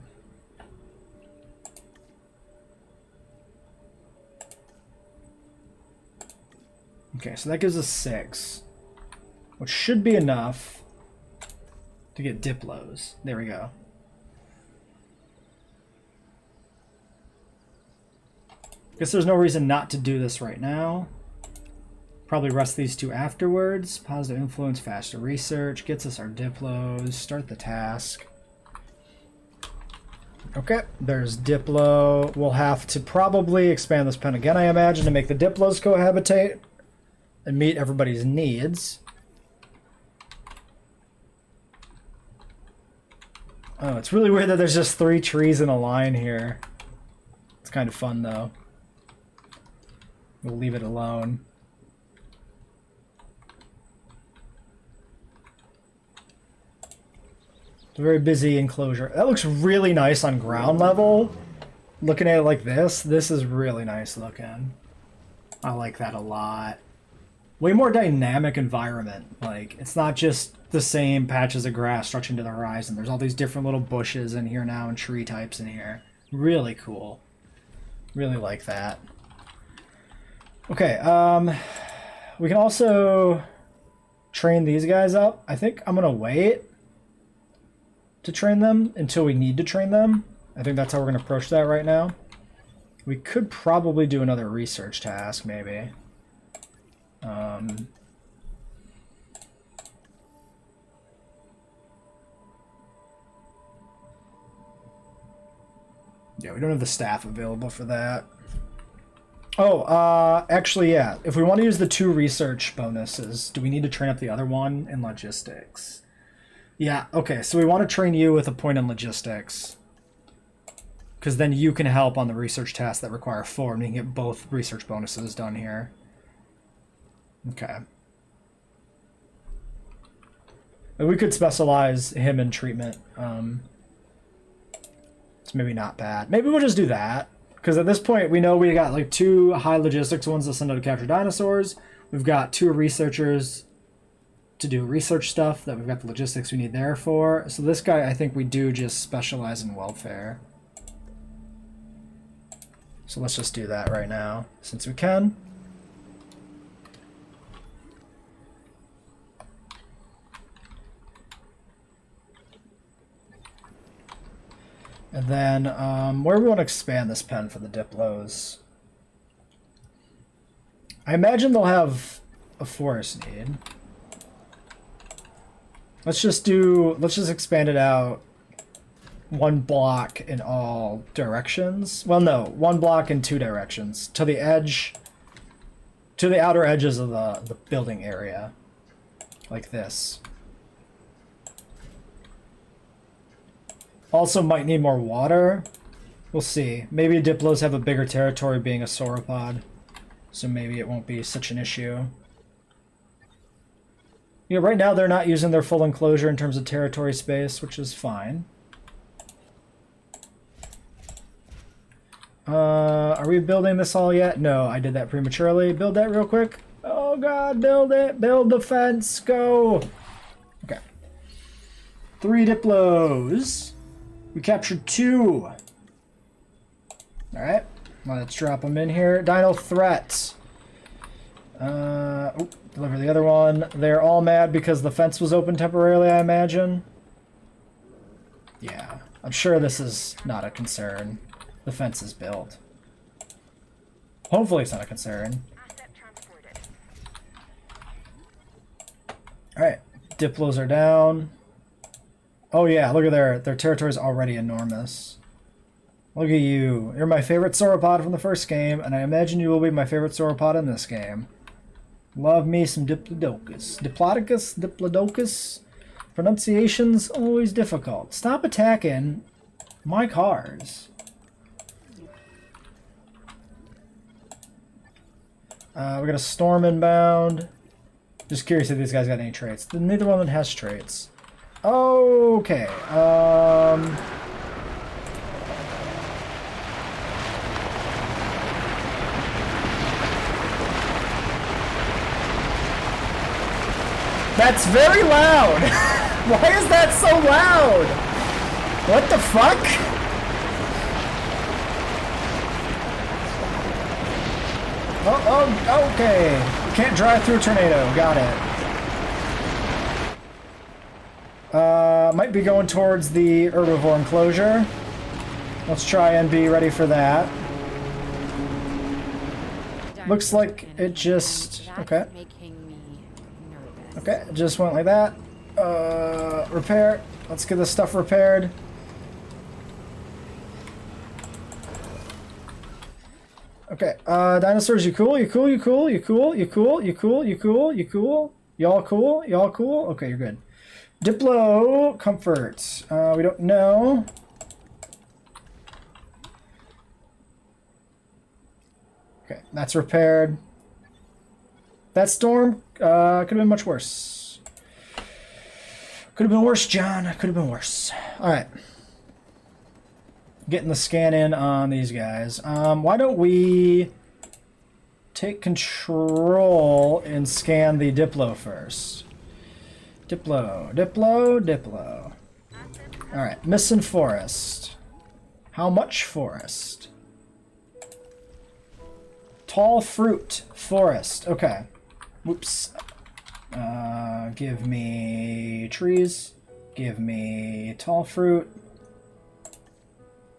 Okay, so that gives us 6. Which should be enough to get Diplos. There we go. Guess there's no reason not to do this right now. Probably rest these 2 afterwards. Positive influence, faster research, gets us our Diplos. Start the task. Okay, there's Diplo. We'll have to probably expand this pen again, I imagine, to make the Diplos cohabitate and meet everybody's needs. Oh, it's really weird that there's just 3 trees in a line here. It's kind of fun, though. We'll leave it alone. It's a very busy enclosure. That looks really nice on ground level. Looking at it like this is really nice looking. I like that a lot. Way more dynamic environment. Like, it's not just the same patches of grass stretching to the horizon. There's all these different little bushes in here now and tree types in here. Really cool. Really like that. Okay, we can also train these guys up. I think I'm gonna wait to train them until we need to train them. I think that's how we're gonna approach that right now. We could probably do another research task, maybe. Yeah, we don't have the staff available for that. Oh, actually, yeah. If we want to use the 2 research bonuses, do we need to train up the other one in logistics? Yeah, okay, so we want to train you with a point in logistics. Because then you can help on the research tasks that require 4, and we can get both research bonuses done here. Okay. We could specialize him in treatment. It's maybe not bad. Maybe we'll just do that. Because at this point, we know we got like 2 high logistics ones to send out to capture dinosaurs. We've got 2 researchers to do research stuff that we've got the logistics we need there for. So this guy, I think we do just specialize in welfare. So let's just do that right now, since we can. And then, where do we want to expand this pen for the Diplos? I imagine they'll have a forest need. Let's just expand it out 1 block in all directions. Well, no, 1 block in 2 directions. To the edge, to the outer edges of the building area. Like this. Also might need more water. We'll see. Maybe Diplos have a bigger territory being a sauropod. So maybe it won't be such an issue. You know, right now they're not using their full enclosure in terms of territory space, which is fine. Are we building this all yet? No, I did that prematurely. Build that real quick. Oh god, build it! Build the fence! Go! Okay. 3 Diplos. We captured 2. Alright. Let's drop them in here. Dino threat. Oh, deliver the other one. They're all mad because the fence was open temporarily, I imagine. Yeah. I'm sure this is not a concern. The fence is built. Hopefully it's not a concern. Asset transported. Alright. Diplos are down. Oh yeah, look at their territory's already enormous. Look at you. You're my favorite sauropod from the first game, and I imagine you will be my favorite sauropod in this game. Love me some Diplodocus. Diplodocus? Pronunciation's always difficult. Stop attacking my cars. We got a storm inbound. Just curious if these guys got any traits. Neither one of them has traits. Okay. That's very loud! Why is that so loud? What the fuck? Oh, okay. Can't drive through a tornado. Got it. Might be going towards the herbivore enclosure. Let's try and be ready for that. Looks like it just... Okay. Okay, it just went like that. Repair. Let's get this stuff repaired. Okay, dinosaurs, you cool? You cool? You cool? You cool? You cool? You cool? You cool? You cool? Y'all cool? Y'all cool? Okay, you're good. Diplo, comfort. We don't know. Okay, that's repaired. That storm could have been much worse. Could have been worse, John. Could have been worse. All right. Getting the scan in on these guys. Why don't we take control and scan the Diplo first? Diplo, Diplo, Diplo. All right, missing forest. How much forest? Tall fruit, forest. Okay. Whoops. Give me trees. Give me tall fruit.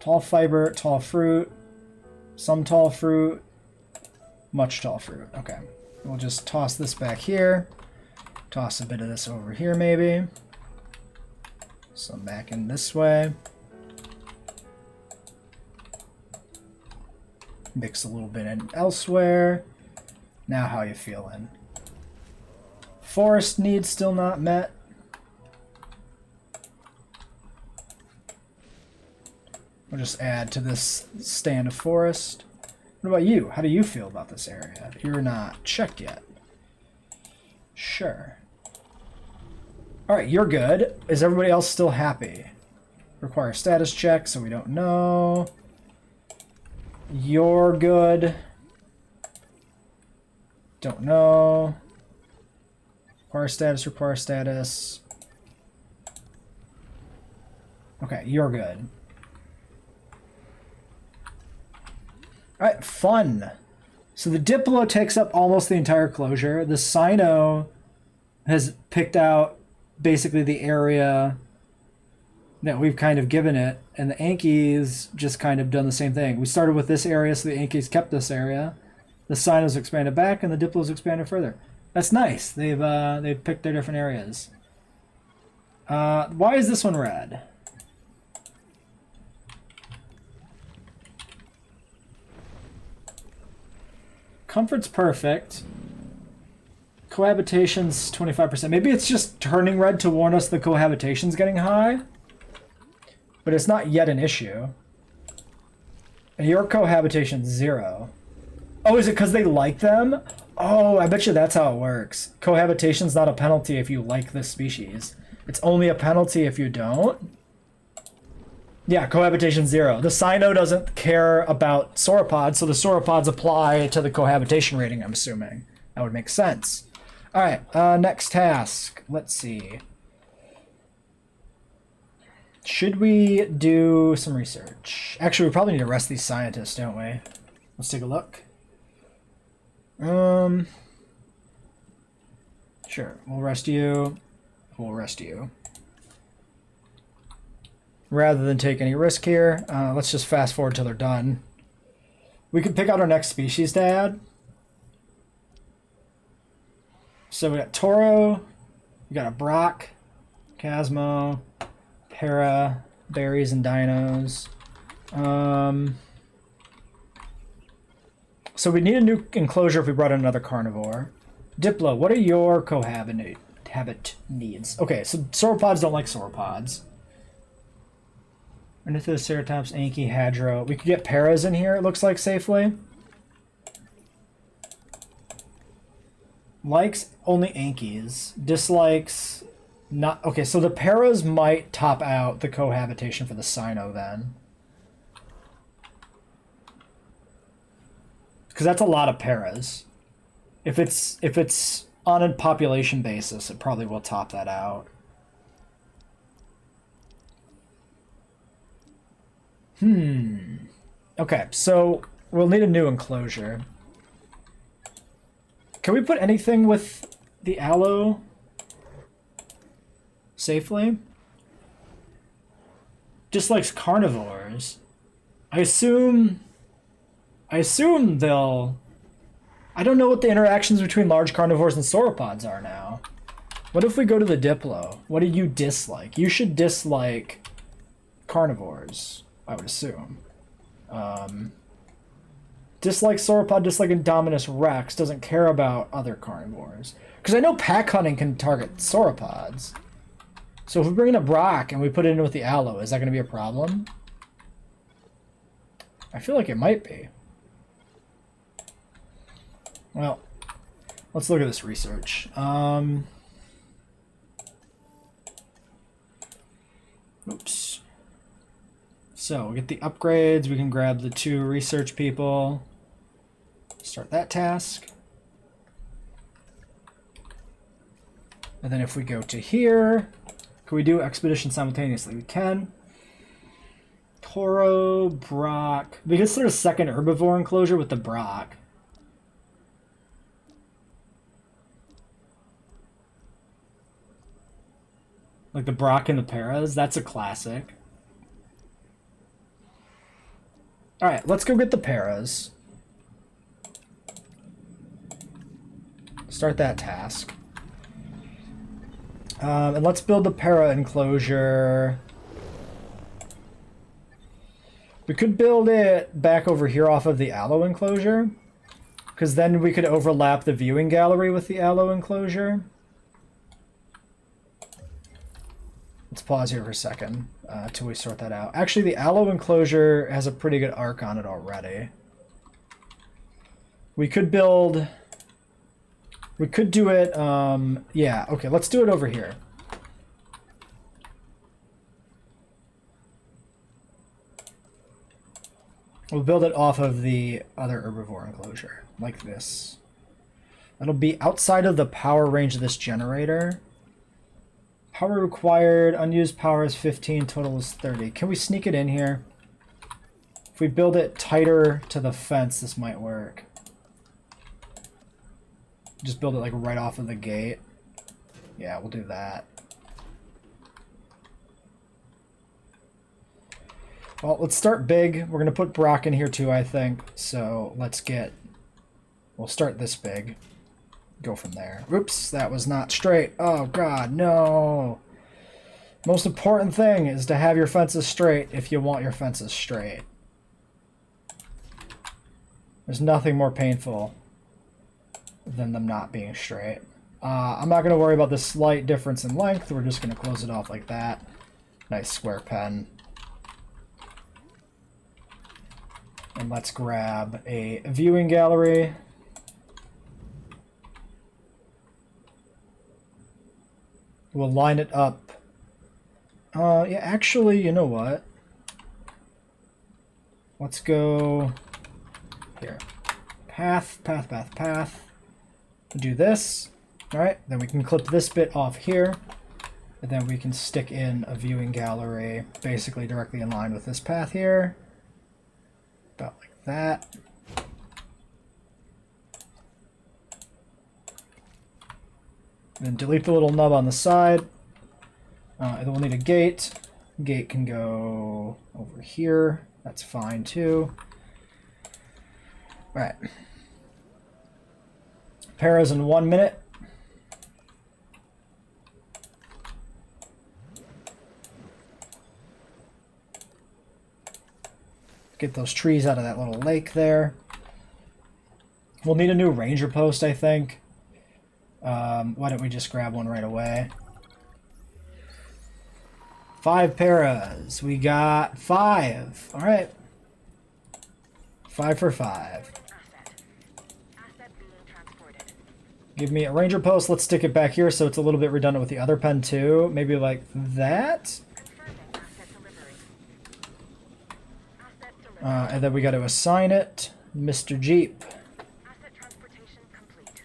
Tall fiber, tall fruit. Some tall fruit. Much tall fruit. Okay. We'll just toss this back here. Toss a bit of this over here, maybe. Some back in this way. Mix a little bit in elsewhere. Now how you feeling? Forest needs still not met. We'll just add to this stand of forest. What about you? How do you feel about this area? You're not checked yet. Sure. Alright, you're good. Is everybody else still happy? Require status check, so we don't know. You're good. Don't know. Require status, require status. Okay, you're good. Alright, fun. So the Diplo takes up almost the entire closure. The Sino has picked out basically the area that we've kind of given it, and the Anky's just kind of done the same thing. We started with this area, so the Anky's kept this area. The Sino's expanded back, and the Diplo's expanded further. That's nice. They've picked their different areas. Why is this one red? Comfort's perfect. Cohabitation's 25%. Maybe it's just turning red to warn us the cohabitation's getting high. But it's not yet an issue. And your cohabitation's 0. Oh, is it because they like them? Oh, I bet you that's how it works. Cohabitation's not a penalty if you like this species. It's only a penalty if you don't. Yeah, cohabitation 0. The Cyno doesn't care about sauropods, so the sauropods apply to the cohabitation rating, I'm assuming. That would make sense. Alright, next task. Let's see. Should we do some research? Actually, we probably need to rest these scientists, don't we? Let's take a look. Sure, we'll rest you. We'll rest you. Rather than take any risk here, let's just fast forward till they're done. We could pick out our next species to add. So we got Toro, we got a Brock, Chasmo, Para, berries and dinos. So we need a new enclosure if we brought in another carnivore. Diplo, what are your habit needs? Okay, so sauropods don't like sauropods. Ornithoceratops, Anky, Hadro. We could get Paras in here, it looks like, safely. Likes only Ankies. Dislikes not... Okay, so the Paras might top out the cohabitation for the Cyno then. Because that's a lot of Paras. If it's on a population basis, it probably will top that out. Okay, so we'll need a new enclosure. Can we put anything with the Allo safely? Just like carnivores. I assume they'll... I don't know what the interactions between large carnivores and sauropods are now. What if we go to the Diplo? What do you dislike? You should dislike carnivores, I would assume. Dislike sauropod, dislike Indominus Rex, doesn't care about other carnivores. Because I know pack hunting can target sauropods. So if we bring in a Brock and we put it in with the Allo, is that going to be a problem? I feel like it might be. Well, let's look at this research. Oops. So we get the upgrades. We can grab the 2 research people. Start that task. And then if we go to here, can we do expedition simultaneously? We can. Toro, Brock. We can start a second herbivore enclosure with the Brock. Like the Brock and the Paras. That's a classic. Alright, let's go get the Paras. Start that task. And let's build the Para enclosure. We could build it back over here off of the Allo enclosure. Because then we could overlap the viewing gallery with the Allo enclosure. Let's pause here for a second till we sort that out. Actually, the Allo enclosure has a pretty good arc on it already. We could build... We could do it... yeah, okay, let's do it over here. We'll build it off of the other herbivore enclosure, like this. That'll be outside of the power range of this generator. Power required, unused power is 15, total is 30. Can we sneak it in here? If we build it tighter to the fence, this might work. Just build it like right off of the gate. Yeah, we'll do that. Well, let's start big. We're going to put Brock in here too, I think. So let's get... We'll start this big. Go from there. Oops, that was not straight. Oh god, no. Most important thing is to have your fences straight if you want your fences straight. There's nothing more painful than them not being straight. I'm not going to worry about the slight difference in length. We're just going to close it off like that. Nice square pen. And let's grab a viewing gallery. We'll line it up. Yeah, actually, you know what? Let's go here. Path, path, path, path. Do this. Alright, then we can clip this bit off here. And then we can stick in a viewing gallery basically directly in line with this path here. About like that. Then delete the little nub on the side. And then we'll need a gate. Gate can go over here. That's fine too. Alright. Paras in 1 minute. Get those trees out of that little lake there. We'll need a new ranger post, I think. Why don't we just grab one right away? 5 paras. We got 5. All right. 5 for 5. Asset being transported. Give me a ranger post. Let's stick it back here so it's a little bit redundant with the other pen too. Maybe like that. Confirming asset delivery. Asset delivery. And then we got to assign it, Mr. Jeep. Asset transportation complete.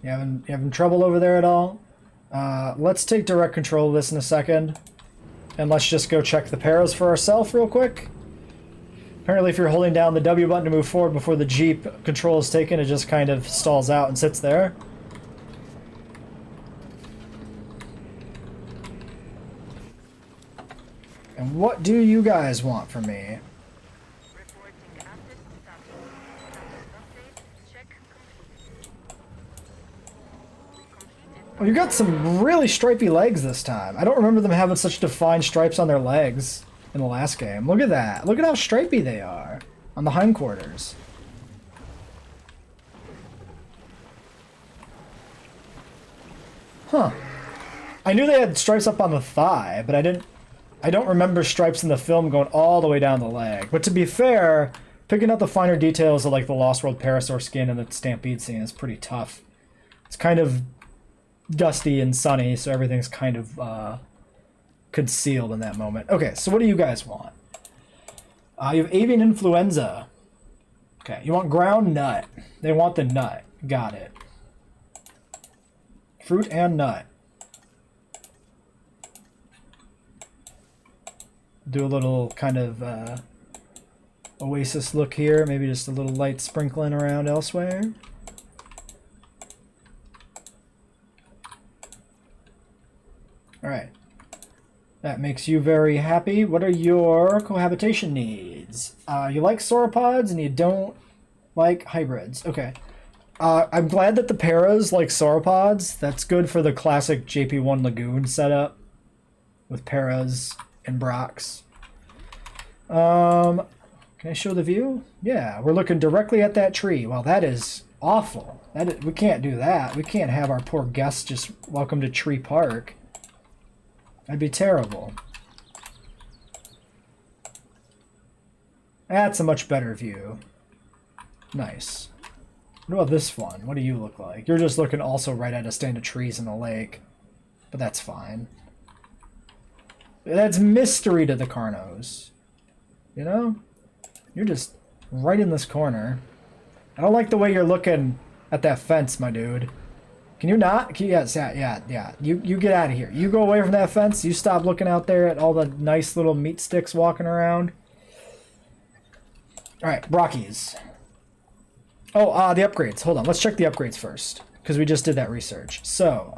You having trouble over there at all? Let's take direct control of this in a second. And let's just go check the paras for ourselves real quick. Apparently if you're holding down the W button to move forward before the Jeep control is taken, it just kind of stalls out and sits there. And what do you guys want from me? Reporting asset status. Status update. Check complete. Completed. Oh, you got some really stripy legs this time. I don't remember them having such defined stripes on their legs in the last game. Look at that. Look at how stripy they are on the hindquarters. Huh. I knew they had stripes up on the thigh, but I don't remember stripes in the film going all the way down the leg. But to be fair, picking out the finer details of like the Lost World Parasaur skin in the Stampede scene is pretty tough. It's kind of dusty and sunny, so everything's kind of concealed in that moment. Okay, so what do you guys want? You have avian influenza. Okay, you want ground nut. They want the nut. Got it. Fruit and nut. Do a little kind of oasis look here. Maybe just a little light sprinkling around elsewhere. Alright. That makes you very happy. What are your cohabitation needs? You like sauropods and you don't like hybrids. Okay. I'm glad that the paras like sauropods. That's good for the classic JP1 Lagoon setup with paras and brocs. Can I show the view? Yeah, we're looking directly at that tree. Well, that is awful. We can't do that. We can't have our poor guests just welcome to Tree Park. That'd be terrible. That's a much better view. Nice. What about this one? What do you look like? You're just looking also right at a stand of trees in the lake. But that's fine. That's mystery to the Carnos. You know? You're just right in this corner. I don't like the way you're looking at that fence, my dude. Can you not? Yes, yeah. You get out of here. You go away from that fence. You stop looking out there at all the nice little meat sticks walking around. Alright, Brachios. Oh, the upgrades. Hold on. Let's check the upgrades first. Because we just did that research. So,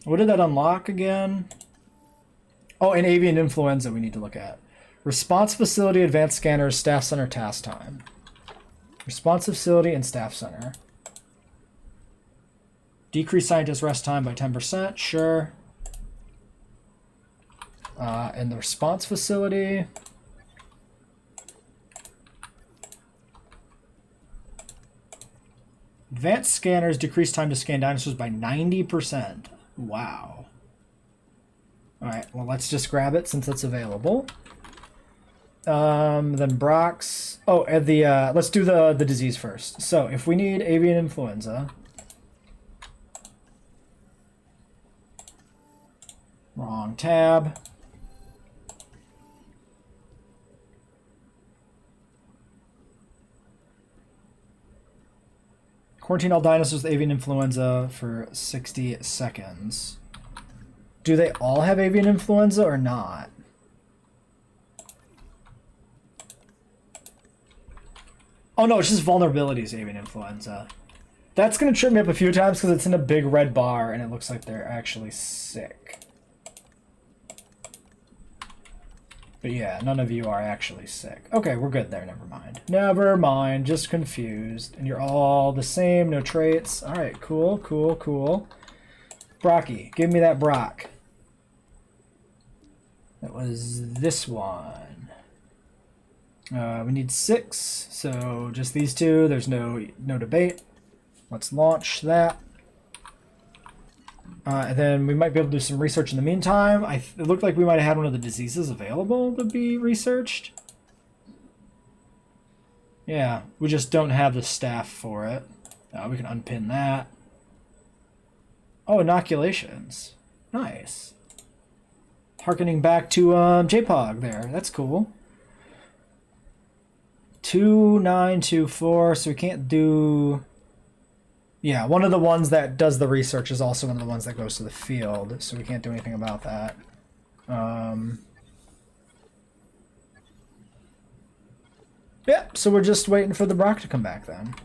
what did that unlock again? Oh, and avian influenza we need to look at. Response facility, advanced scanners, staff center, task time. Response facility and staff center. Decrease scientist rest time by 10%, sure. And the response facility. Advanced scanners decrease time to scan dinosaurs by 90%. Wow. Alright, well let's just grab it since it's available. Then Brock's... Oh, and let's do the disease first. So, if we need avian influenza... Wrong tab. Quarantine all dinosaurs with avian influenza for 60 seconds. Do they all have avian influenza or not? Oh no, it's just vulnerabilities avian influenza. That's going to trip me up a few times because it's in a big red bar and it looks like they're actually sick. But yeah, none of you are actually sick. Okay, we're good there, never mind. Never mind, just confused. And you're all the same, no traits. Alright, cool, cool, cool. Brocky, give me that Brock. That was this one. We need 6, so just these two. There's no debate. Let's launch that. And then we might be able to do some research in the meantime. It looked like we might have had one of the diseases available to be researched. Yeah, we just don't have the staff for it. We can unpin that. Oh, inoculations. Nice. Harkening back to JPOG there. That's cool. 2924, so we can't do... Yeah, one of the ones that does the research is also one of the ones that goes to the field, so we can't do anything about that. Yeah, so we're just waiting for the Brock to come back then.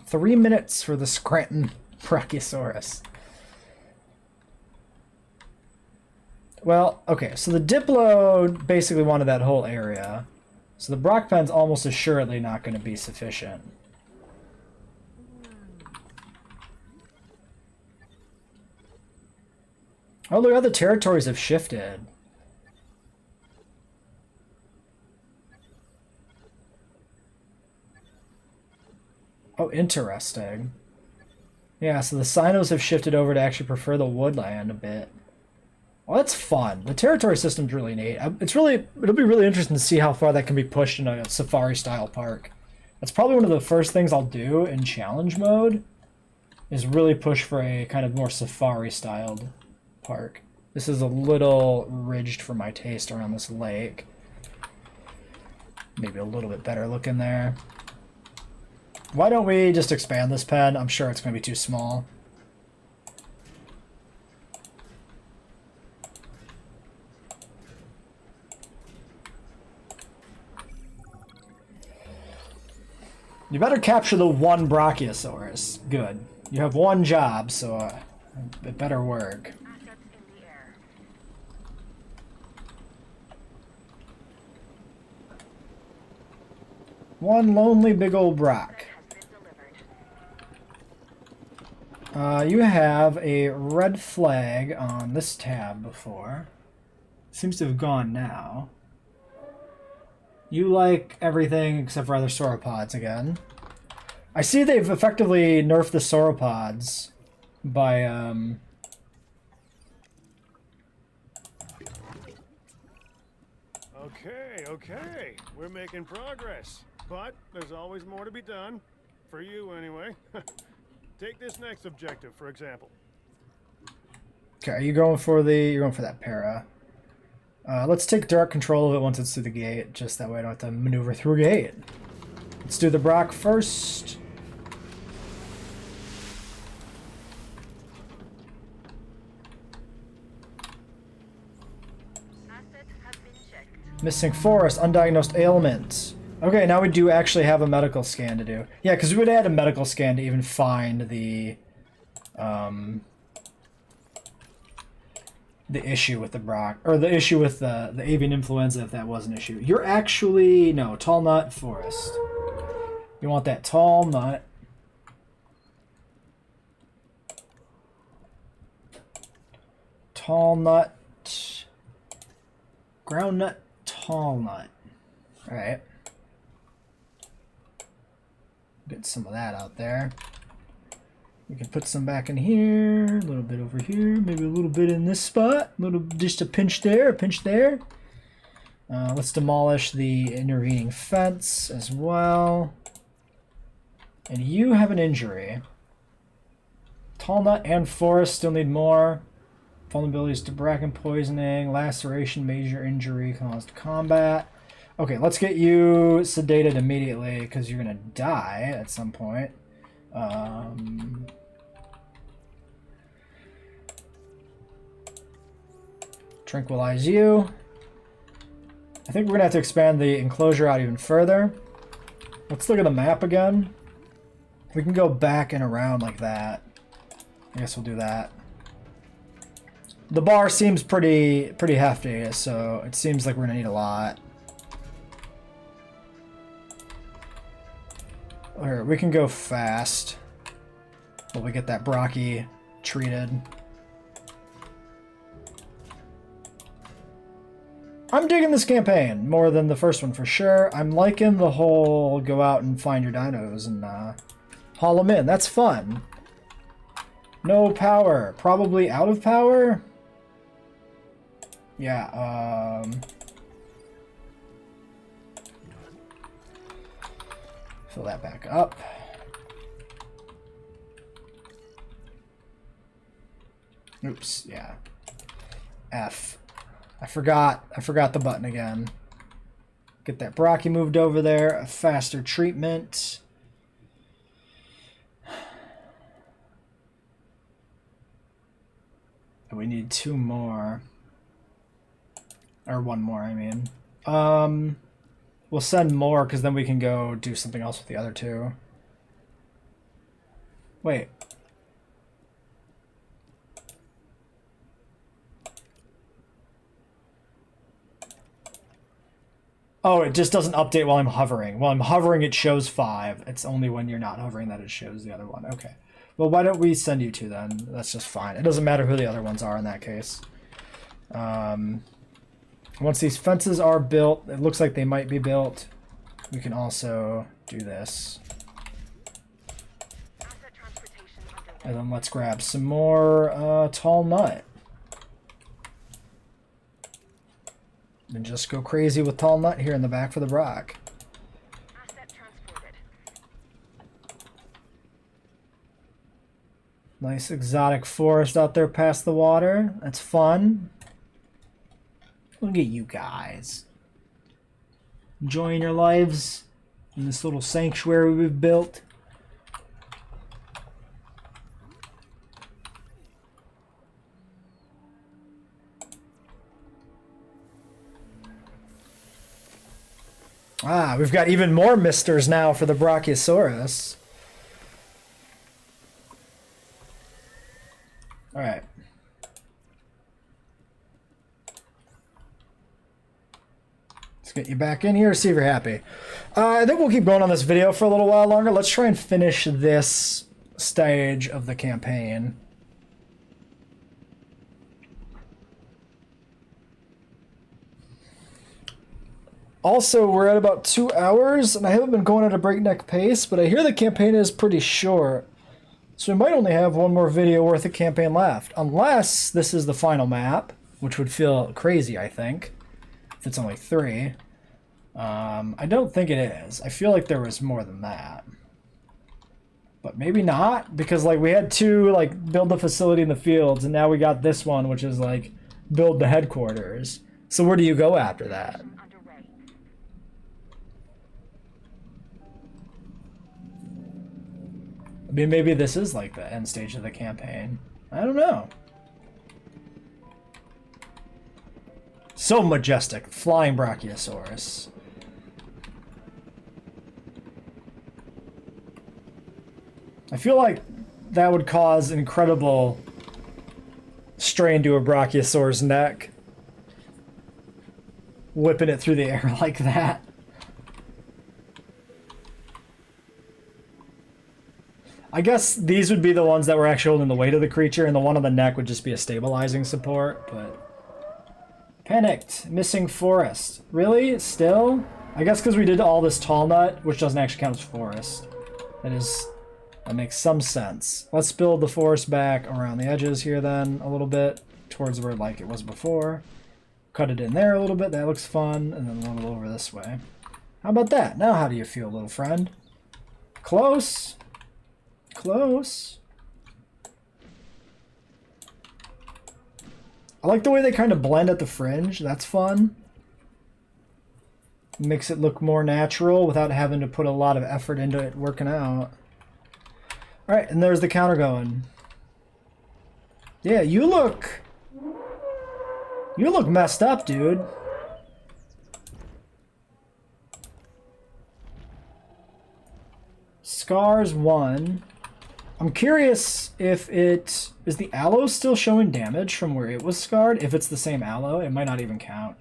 3 minutes for the Scranton Brachiosaurus. Well, okay, so the Diplo basically wanted that whole area. So the Brock pen's almost assuredly not going to be sufficient. Oh, look, other territories have shifted. Oh, interesting. Yeah, so the Sinos have shifted over to actually prefer the woodland a bit. Well, that's fun. The territory system's really neat. It'll be really interesting to see how far that can be pushed in a safari-style park. That's probably one of the first things I'll do in challenge mode, is really push for a kind of more safari-styled park. This is a little ridged for my taste around this lake. Maybe a little bit better looking there. Why don't we just expand this pen? I'm sure it's going to be too small. You better capture the one Brachiosaurus. Good. You have one job, so it better work. Assets in the air. One lonely big old Brock. Has been delivered. You have a red flag on this tab before. Seems to have gone now. You like everything except for other sauropods again. I see they've effectively nerfed the sauropods by, Okay. We're making progress. But there's always more to be done. For you, anyway. Take this next objective, for example. Okay, you're going for that para. Let's take direct control of it once it's through the gate, just that way I don't have to maneuver through a gate. Let's do the Brock first. Asset has been checked. Missing forest, undiagnosed ailment. Okay, now we do actually have a medical scan to do. Yeah, because we would add a medical scan to even find the issue with the Brock, or the issue with the avian influenza, if that was an issue. You're actually, no, tall nut forest. You want that tall nut. Tall nut. Ground nut, tall nut. Alright. Get some of that out there. We can put some back in here, a little bit over here, maybe a little bit in this spot, just a pinch there, a pinch there. Let's demolish the intervening fence as well. And you have an injury. Tall nut and forest still need more. Vulnerabilities to bracken poisoning, laceration, major injury caused combat. Okay, let's get you sedated immediately because you're gonna die at some point. Tranquilize you. I think we're gonna have to expand the enclosure out even further. Let's look at the map again. We can go back and around like that. I guess we'll do that. The bar seems pretty hefty, so it seems like we're gonna need a lot. Or we can go fast while we get that Brachii treated. I'm digging this campaign more than the first one for sure. I'm liking the whole go out and find your dinos and haul them in. That's fun. No power. Probably out of power? Yeah, fill that back up. Oops, yeah. F. I forgot the button again. Get that Brachii moved over there. A faster treatment. And we need 2 more. Or 1 more, I mean. We'll send more because then we can go do something else with the other 2. Wait. Oh, it just doesn't update while I'm hovering. While I'm hovering, it shows 5. It's only when you're not hovering that it shows the other one. Okay. Well, why don't we send you 2 then? That's just fine. It doesn't matter who the other ones are in that case. Once these fences are built, it looks like they might be built, we can also do this. And then let's grab some more tall nut. And just go crazy with tall nut here in the back for the Brock. Nice exotic forest out there past the water. That's fun. Look at you guys. Enjoying your lives in this little sanctuary we've built. Ah, we've got even more misters now for the Brachiosaurus. All right. Let's get you back in here, see if you're happy. I think we'll keep going on this video for a little while longer. Let's try and finish this stage of the campaign. Also, we're at about 2 hours, and I haven't been going at a breakneck pace, but I hear the campaign is pretty short. So we might only have 1 more video worth of campaign left, unless this is the final map, which would feel crazy, I think, if it's only 3. I don't think it is. I feel like there was more than that. But maybe not, because like we had 2 like build the facility in the fields, and now we got this one, which is like build the headquarters. So where do you go after that? I mean, maybe this is like the end stage of the campaign. I don't know. So majestic. Flying Brachiosaurus. I feel like that would cause incredible strain to a Brachiosaur's neck. Whipping it through the air like that. I guess these would be the ones that were actually holding the weight of the creature, and the one on the neck would just be a stabilizing support, but... Panicked. Missing forest. Really? Still? I guess because we did all this tall nut, which doesn't actually count as forest. That makes some sense. Let's build the forest back around the edges here then, a little bit, towards where like it was before. Cut it in there a little btle bit, that looks fun, and then a little over this way. How about that? Now how do you feel, little friend? Close. Close. I like the way they kind of blend at the fringe. That's fun. Makes it look more natural without having to put a lot of effort into it working out. Alright, and there's the counter going. Yeah, you look messed up, dude. Scars 1. I'm curious if it... Is the Allo still showing damage from where it was scarred? If it's the same Allo, it might not even count.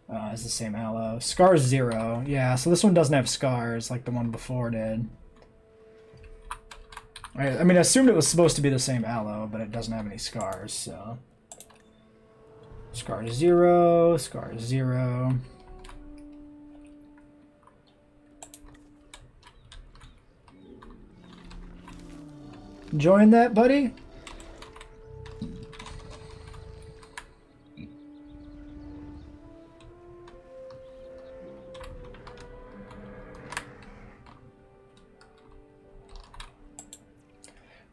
It's the same Allo. Scars 0. Yeah, so this one doesn't have scars like the one before did. I mean, I assumed it was supposed to be the same Allo, but it doesn't have any scars, so... Scars 0, scars 0... Enjoying that, buddy?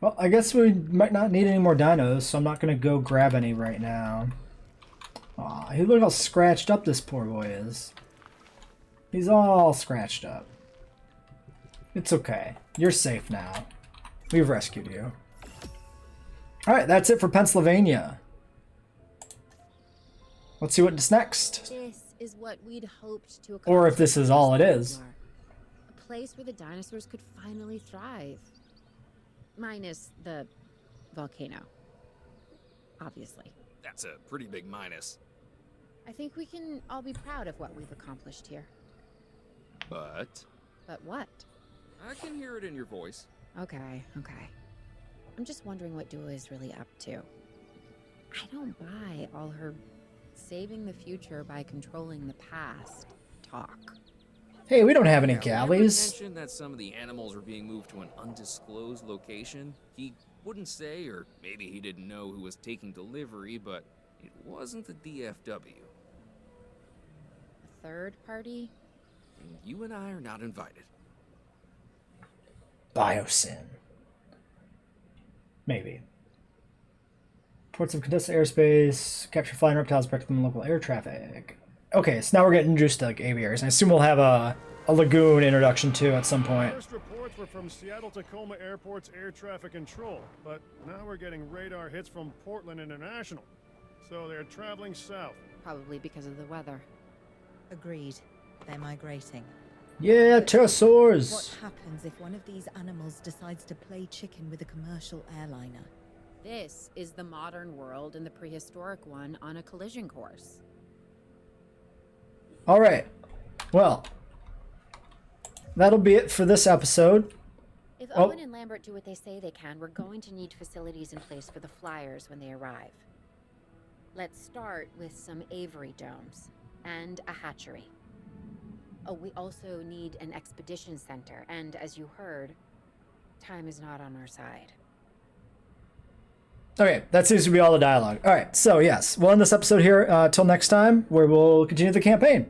Well, I guess we might not need any more dinos, so I'm not going to go grab any right now. Aw, look how scratched up this poor boy is. He's all scratched up. It's okay. You're safe now. We've rescued you. Alright, that's it for Pennsylvania. Let's see what's next. This is what we'd hoped to accomplish. Or if this is all it is. A place where the dinosaurs could finally thrive. Minus the volcano. Obviously. That's a pretty big minus. I think we can all be proud of what we've accomplished here. But what? I can hear it in your voice. Okay. I'm just wondering what Dua is really up to. I don't buy all her saving the future by controlling the past talk. Hey, we don't have any Whenever galleys. mentioned that some of the animals were being moved to an undisclosed location, he wouldn't say, or maybe he didn't know who was taking delivery, but it wasn't the DFW. A third party? And you and I are not invited. Biosyn. Maybe. Ports of contested airspace. Capture flying reptiles, protect them in local air traffic. Okay, so now we're getting introduced to like aviaries. I assume we'll have a lagoon introduction too at some point. First reports were from Seattle-Tacoma Airport's air traffic control, but now we're getting radar hits from Portland International. So they're traveling south. Probably because of the weather. Agreed. They're migrating. Yeah, pterosaurs. What happens if one of these animals decides to play chicken with a commercial airliner? This is the modern world and the prehistoric one on a collision course. All right. Well, that'll be it for this episode. If Owen and Lambert do what they say they can, we're going to need facilities in place for the flyers when they arrive. Let's start with some aviary domes and a hatchery. Oh, we also need an expedition center, and as you heard, time is not on our side. Okay, that seems to be all the dialogue. All right, so yes, we'll end this episode here till next time, where we'll continue the campaign.